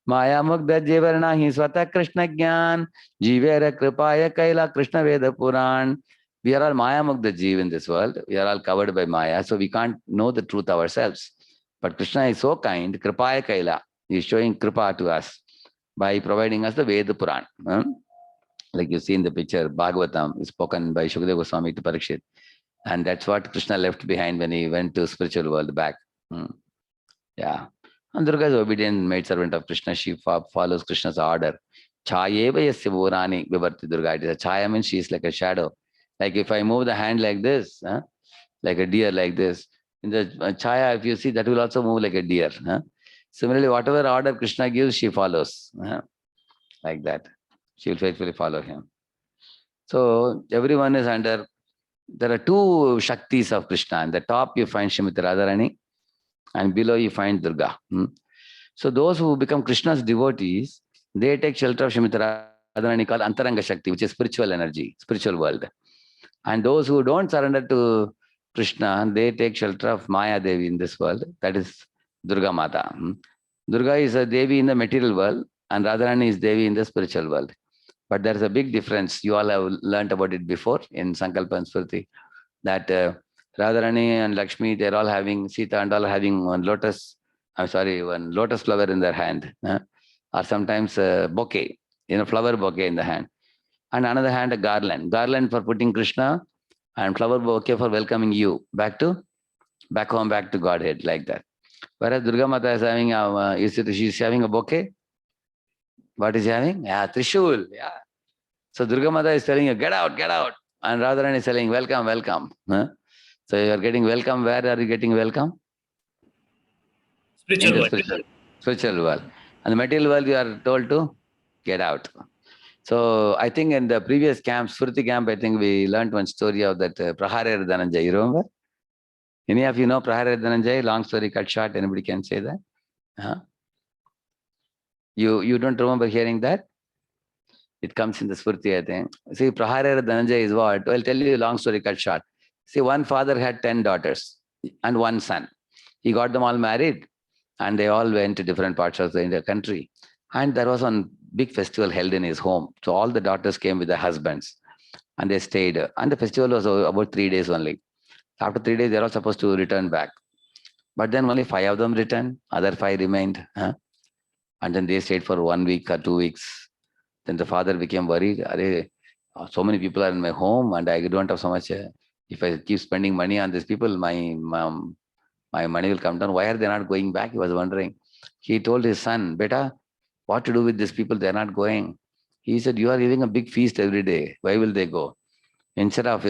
Maya Mugdha Jivarna hi Swata Krishna Gyan Jivera Kripaya Kaila Krishna Veda Puran. We are all Maya Mugdha Jeev in this world. We are all covered by Maya, so we can't know the truth ourselves. But Krishna is so kind, Kripaya Kaila. He is showing Kripa to us by providing us the Veda Puran. Like you see in the picture, Bhagavatam is spoken by Shukadeva Goswami to Parikshit. And that's what Krishna left behind when he went to spiritual world back. Yeah. And Durga is obedient maidservant of Krishna. She follows Krishna's order. Chayeva yasya vorani vivarti Durga. It is a chaya means she is like a shadow. Like if I move the hand like this, like a deer like this, in the chaya, if you see, that will also move like a deer. Similarly, whatever order Krishna gives, she follows. Like that. She will faithfully follow him. So everyone is under, there are 2 Shaktis of Krishna. In the top you find Srimati Radharani and below you find Durga. So those who become Krishna's devotees, they take shelter of Shrimati Radharani called Antaranga Shakti, which is spiritual energy, spiritual world. And those who don't surrender to Krishna, they take shelter of Maya Devi in this world. That is Durga Mata. Durga is a Devi in the material world, and Radharani is Devi in the spiritual world. But there is a big difference. You all have learnt about it before in Sankalpa and Smriti, that Radharani and Lakshmi, they're all having, Sita and all having one lotus flower in their hand, or sometimes a bouquet, flower bouquet in the hand. And another hand, a garland for putting Krishna, and flower bouquet for welcoming you back home, back to Godhead, like that. Whereas Durga Mata is having she's having a bouquet. What is she having? Yeah, Trishul. Yeah. So Durga Mata is telling you, get out, get out. And Radharani is telling, welcome, welcome. So you are getting welcome. Where are you getting welcome? Spiritual world. Spiritual world. And the material world, you are told to get out. So I think in the previous camp, Smriti camp, I think we learned one story of that Praharer Dhananjay. You remember? Any of you know Praharer Dhananjay? Long story cut short. Anybody can say that? You don't remember hearing that? It comes in the Smriti, I think. See, Praharer Dhananjay is what? I'll tell you a long story cut short. See, one father had 10 daughters and one son. He got them all married, and they all went to different parts of the country. And there was one big festival held in his home. So all the daughters came with their husbands, and they stayed. And the festival was about 3 days only. After 3 days, they're all supposed to return back. But then only 5 of them returned. Other 5 remained. And then they stayed for 1 week or 2 weeks. Then the father became worried. So many people are in my home, and I don't have so much. If I keep spending money on these people, my money will come down. Why are they not going back? He was wondering. He told his son, Beta, what to do with these people? They're not going. He said, you are giving a big feast every day. Why will they go? Instead of,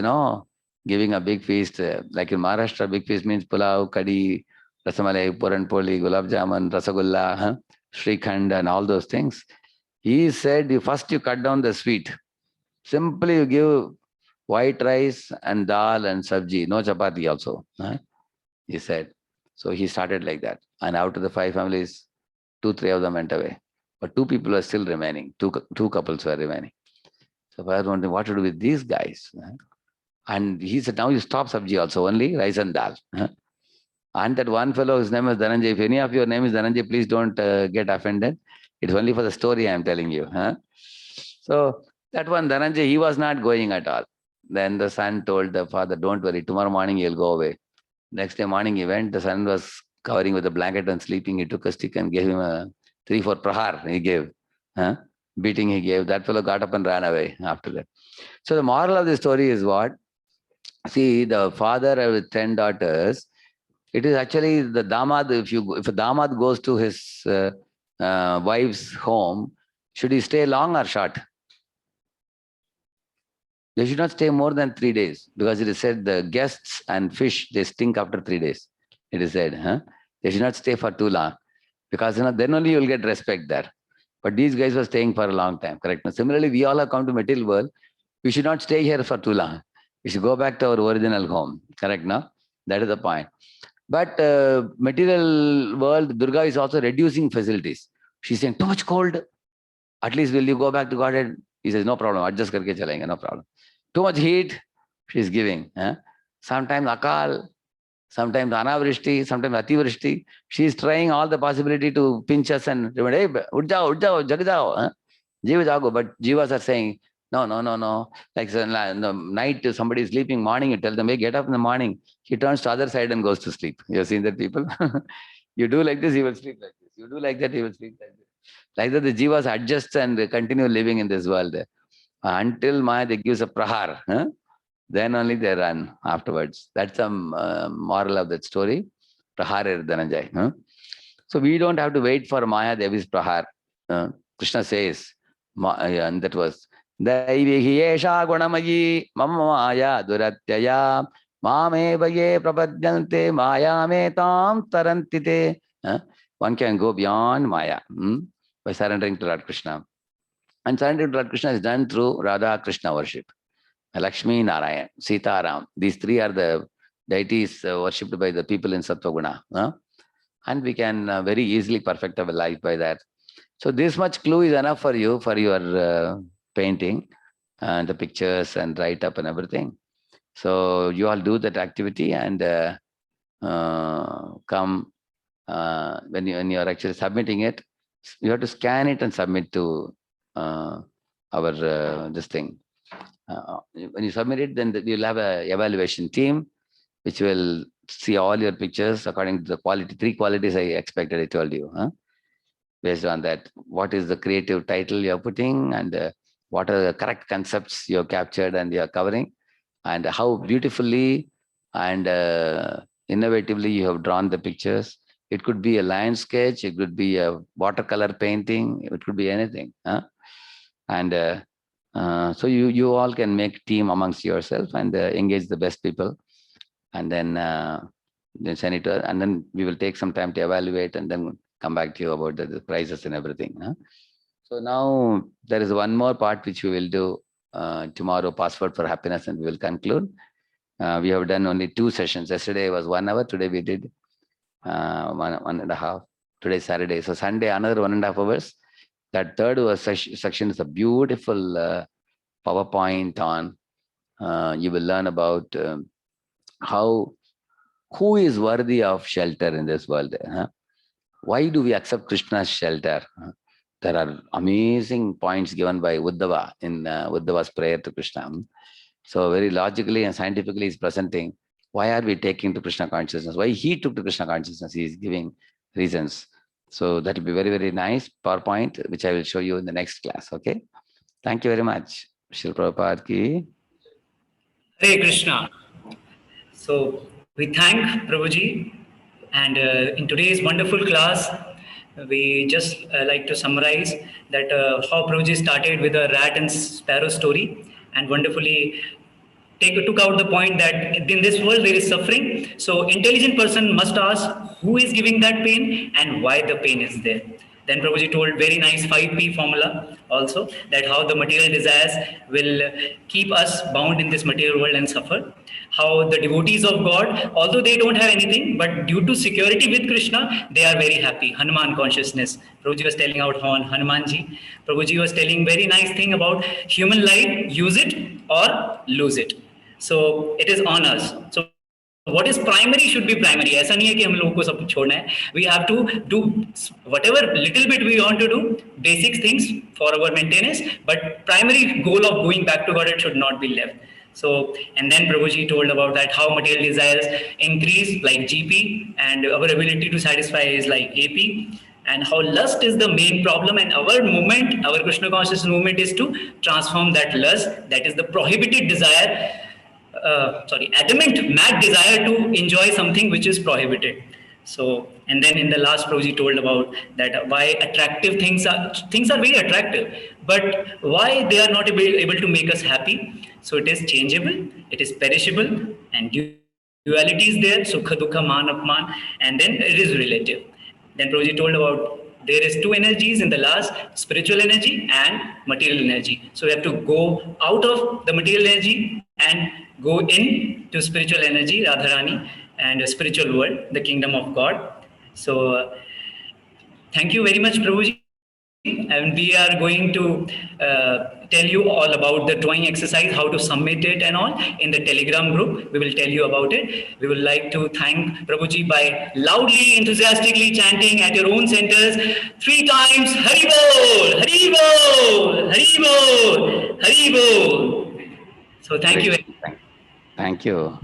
giving a big feast, like in Maharashtra, big feast means pulao, kadi, rasamalai, puran poli, gulab jamun, rasagulla, shrikhand, and all those things. He said, you cut down the sweet. Simply you give white rice and dal and sabji, no chapati also. He said. So he started like that. And out of the 5 families, 2-3 of them went away. But 2 people are still remaining. Two couples were remaining. So I was wondering what to do with these guys. And he said, now you stop sabji also, only rice and dal. And that one fellow, his name is Dhananjay. If any of your name is Dhananjay, please don't get offended. It's only for the story I am telling you. So that one Dhananjay, he was not going at all. Then the son told the father, don't worry, tomorrow morning he'll go away. Next day morning he went, the son was covering with a blanket and sleeping. He took a stick and gave him a 3-4 prahar he gave. Beating he gave. That fellow got up and ran away after that. So the moral of the story is what? See, the father with 10 daughters, it is actually the damad. If a damad goes to his wife's home, should he stay long or short? They should not stay more than 3 days, because it is said the guests and fish, they stink after 3 days. It is said, they should not stay for too long, because then only you will get respect there. But these guys were staying for a long time, correct? Now, similarly, we all have come to material world. We should not stay here for too long. We should go back to our original home, correct? Now, that is the point. But material world, Durga is also reducing facilities. She's saying, too much cold. At least will you go back to Godhead? He says, no problem. Adjust karke chalenge, no problem. Too much heat, she's giving. Sometimes akal, sometimes anavrishti, sometimes ativrishti. She's trying all the possibility to pinch us and remind, hey, ud jao, jag jao. Jiva jago. But jivas are saying, no. Like in the night, somebody is sleeping, morning, you tell them, hey, get up in the morning. He turns to the other side and goes to sleep. You have seen that people? You do like this, he will sleep like this. You do like that, he will sleep like this. Like that, the jivas adjust and continue living in this world. Until Maya gives a prahar. Then only they run afterwards. That's the moral of that story. Praharer Dhananjay. So we don't have to wait for Maya Devi's prahar. Krishna says, and that was, Daivihi esha gunamayi mama maya duratyaya mame ye prapadyante maya me tam tarantite. One can go beyond Maya by surrendering to Lord Krishna. And surrendering to Lord Krishna is done through Radha Krishna worship. Lakshmi, Narayan, Sita, Ram. These 3 are the deities worshipped by the people in Sattva Guna. and we can very easily perfect our life by that. So this much clue is enough for you for your painting and the pictures and write up and everything. So you all do that activity and come when you are actually submitting it, you have to scan it and submit to our this thing. When you submit it, then you'll have a evaluation team which will see all your pictures according to the quality. 3 qualities I expected, I told you. Based on that, what is the creative title you're putting, and what are the correct concepts you've captured and you're covering, and how beautifully and innovatively you have drawn the pictures. It could be a line sketch, it could be a watercolor painting, it could be anything. And so you all can make team amongst yourself and engage the best people, and then send it to, and then we will take some time to evaluate and then come back to you about the prices and everything. So now there is one more part which we will do tomorrow, Password for Happiness, and we will conclude. We have done only 2 sessions. Yesterday was 1 hour. Today we did 1.5. Today Saturday. So Sunday another 1.5 hours. That third was section is a beautiful PowerPoint on. You will learn about who is worthy of shelter in this world. Why do we accept Krishna's shelter? There are amazing points given by Uddhava in Uddhava's prayer to Krishna. So very logically and scientifically he's presenting why are we taking to Krishna consciousness, why he took to Krishna consciousness. He is giving reasons. So that will be very, very nice PowerPoint, which I will show you in the next class. Okay. Thank you very much. Srila Prabhupada ki. Hare Krishna. So we thank Prabhuji, and in today's wonderful class, we just like to summarize that how Prabhuji started with a rat and sparrow story and wonderfully took out the point that in this world there is suffering. So intelligent person must ask who is giving that pain and why the pain is there. Then Prabhuji told very nice 5P formula also, that how the material desires will keep us bound in this material world and suffer. How the devotees of God, although they don't have anything, but due to security with Krishna, they are very happy. Hanuman consciousness. Prabhuji was telling out on Hanumanji. Prabhuji was telling very nice thing about human life, use it or lose it. So it is on us. So what is primary should be primary. ऐसा नहीं है कि हम लोगों को सब छोड़ना है. We have to do whatever little bit we want to do, basic things for our maintenance, but primary goal of going back to God, it should not be left. So, and then Prabhuji told about that how material desires increase like GP and our ability to satisfy is like AP, and how lust is the main problem, and our movement, our Krishna consciousness movement is to transform that lust, that is the prohibited desire, adamant, mad desire to enjoy something which is prohibited. So, and then in the last Prabhuji told about that why attractive things are very attractive, but why they are not able to make us happy. So it is changeable, it is perishable, and duality is there, sukha, dukha, man, apman, and then it is relative. Then Prabhuji told about there is 2 energies in the last, spiritual energy and material energy. So we have to go out of the material energy and go in to spiritual energy, Radharani, and the spiritual world, the kingdom of God. So thank you very much, Prabhuji. And we are going to tell you all about the drawing exercise, how to submit it and all in the Telegram group. We will tell you about it. We would like to thank Prabhuji by loudly, enthusiastically chanting at your own centers 3 times, Hari Bol, Hari Bol, Hari Bol, Hari Bol. So thank you. Thank you.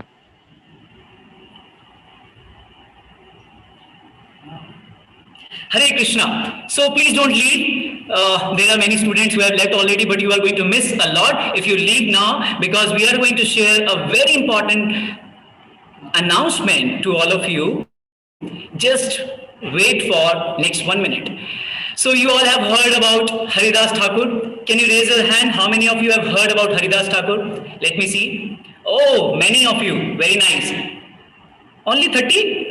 Hare Krishna. So please don't leave. There are many students who have left already, but you are going to miss a lot if you leave now, because we are going to share a very important announcement to all of you. Just wait for next 1 minute. So you all have heard about Haridas Thakur. Can you raise your hand? How many of you have heard about Haridas Thakur? Let me see. Oh, many of you. Very nice. Only 30?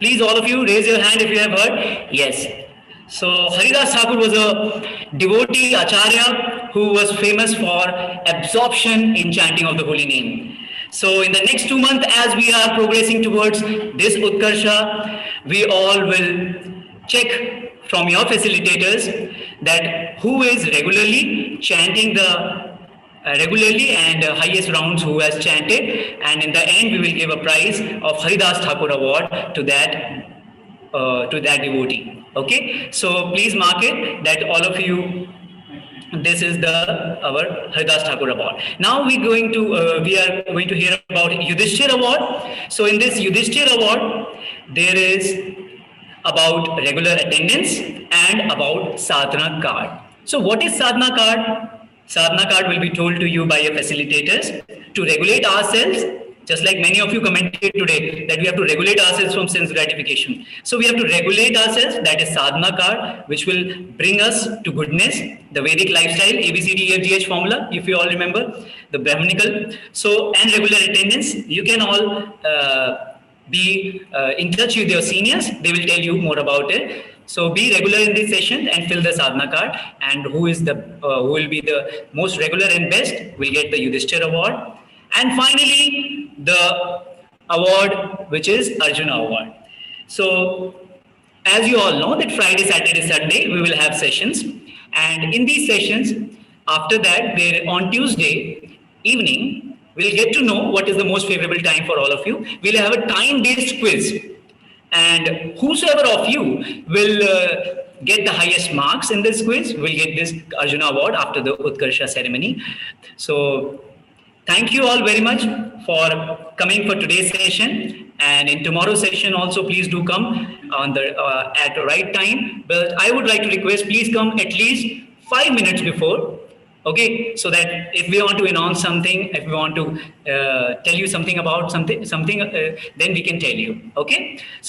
Please, all of you, raise your hand if you have heard. Yes. So Haridas Thakur was a devotee Acharya who was famous for absorption in chanting of the holy name. So in the next 2 months, as we are progressing towards this Utkarsha, we all will check from your facilitators that who is regularly chanting the regularly and highest rounds who has chanted, and in the end we will give a prize of Haridas Thakur award to that devotee. Okay, so please mark it that all of you, this is our Haridas Thakur award. Now we are going to hear about Yudhishthir award. So in this Yudhishthir award, there is about regular attendance and about sadhana card. So what is sadhana card? Sadhana card will be told to you by your facilitators to regulate ourselves, just like many of you commented today that we have to regulate ourselves from sense gratification. So we have to regulate ourselves, that is sadhana card, which will bring us to goodness, the Vedic lifestyle, ABCDEFGH formula, if you all remember, the Brahmanical. So, and regular attendance, you can all be in touch with your seniors, they will tell you more about it. So be regular in this session and fill the sadhana card, and who will be the most regular and best will get the Yudhishthir award. And finally, the award which is Arjuna award. So as you all know that Friday, Saturday, Sunday we will have sessions, and in these sessions after that on Tuesday evening we'll get to know what is the most favorable time for all of you. We'll have a time-based quiz, and whosoever of you will get the highest marks in this quiz will get this Arjuna award after the Utkarsha ceremony. So thank you all very much for coming for today's session, and in tomorrow's session also please do come on the at the right time. But I would like to request, please come at least 5 minutes before. Okay, so that if we want to announce something, if we want to tell you something about something, then we can tell you. Okay, so